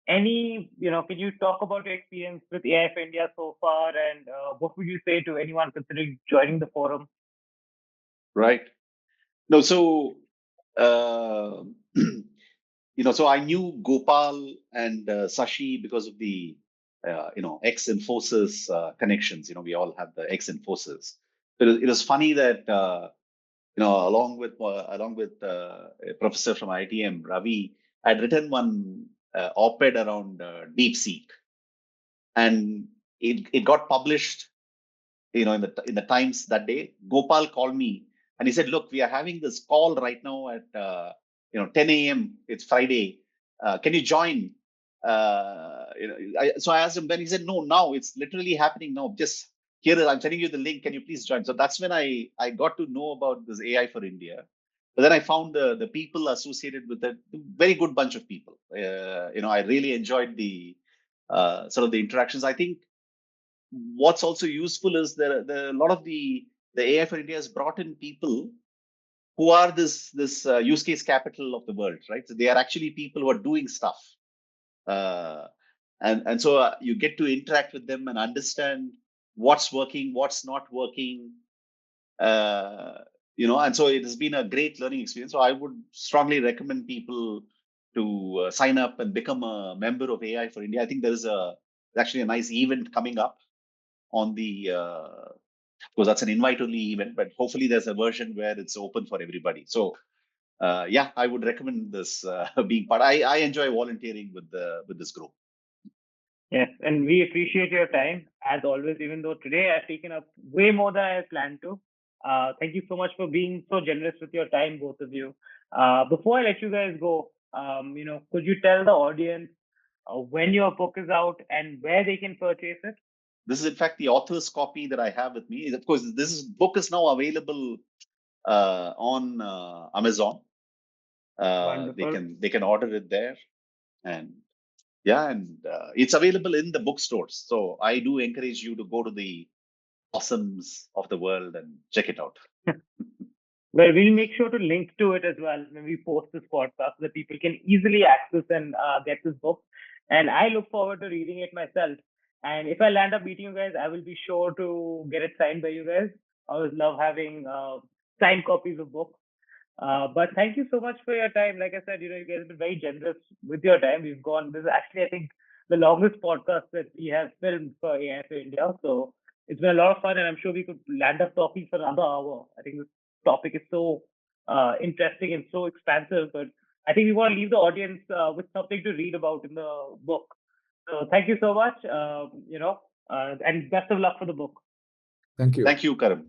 Can you talk about your experience with AI for India so far, and what would you say to anyone considering joining the forum? Right. No, so uh, so I knew Gopal and Sashi because of the ex Infosys connections. We all have the ex Infosys. But it was funny that along with a professor from ITM, Ravi, I'd written one op-ed around DeepSeek, and it got published in the Times that day. Gopal called me and he said, "Look, we are having this call right now at 10 a.m. It's Friday. Can you join?" So I asked him when. He said, "No, now it's literally happening now. Just here, I'm sending you the link. Can you please join?" So that's when I got to know about this AI for India. But then I found the people associated with it, very good bunch of people. I really enjoyed the sort of the interactions. I think what's also useful is a lot of the AI for India has brought in people who are this use case capital of the world, right? So they are actually people who are doing stuff, uh, and so you get to interact with them and understand what's working, what's not working, uh, and so it has been a great learning experience. So I would strongly recommend people to sign up and become a member of AI for India. I think actually a nice event coming up on the because that's an invite only event, but hopefully there's a version where it's open for everybody. So yeah, I would recommend this being part. I enjoy volunteering with this group. Yes, and we appreciate your time as always, even though today I've taken up way more than I planned to. Thank you so much for being so generous with your time, both of you. Before I let you guys go, could you tell the audience when your book is out and where they can purchase it? This is in fact the author's copy that I have with me. Of course, book is now available on Amazon. Wonderful. They can order it there, and yeah, and it's available in the bookstores. So I do encourage you to go to the awesomes of the world and check it out. Well, we'll make sure to link to it as well when we post this podcast so that people can easily access and get this book. And I look forward to reading it myself. And if I land up meeting you guys, I will be sure to get it signed by you guys. I always love having signed copies of books. But thank you so much for your time. Like I said, you guys have been very generous with your time. We've gone, this is actually, I think, the longest podcast that we have filmed for AI for India. So it's been a lot of fun, and I'm sure we could land up talking for another hour. I think this topic is so interesting and so expansive, but I think we want to leave the audience with something to read about in the book. So thank you so much, and best of luck for the book. Thank you. Thank you, Karam.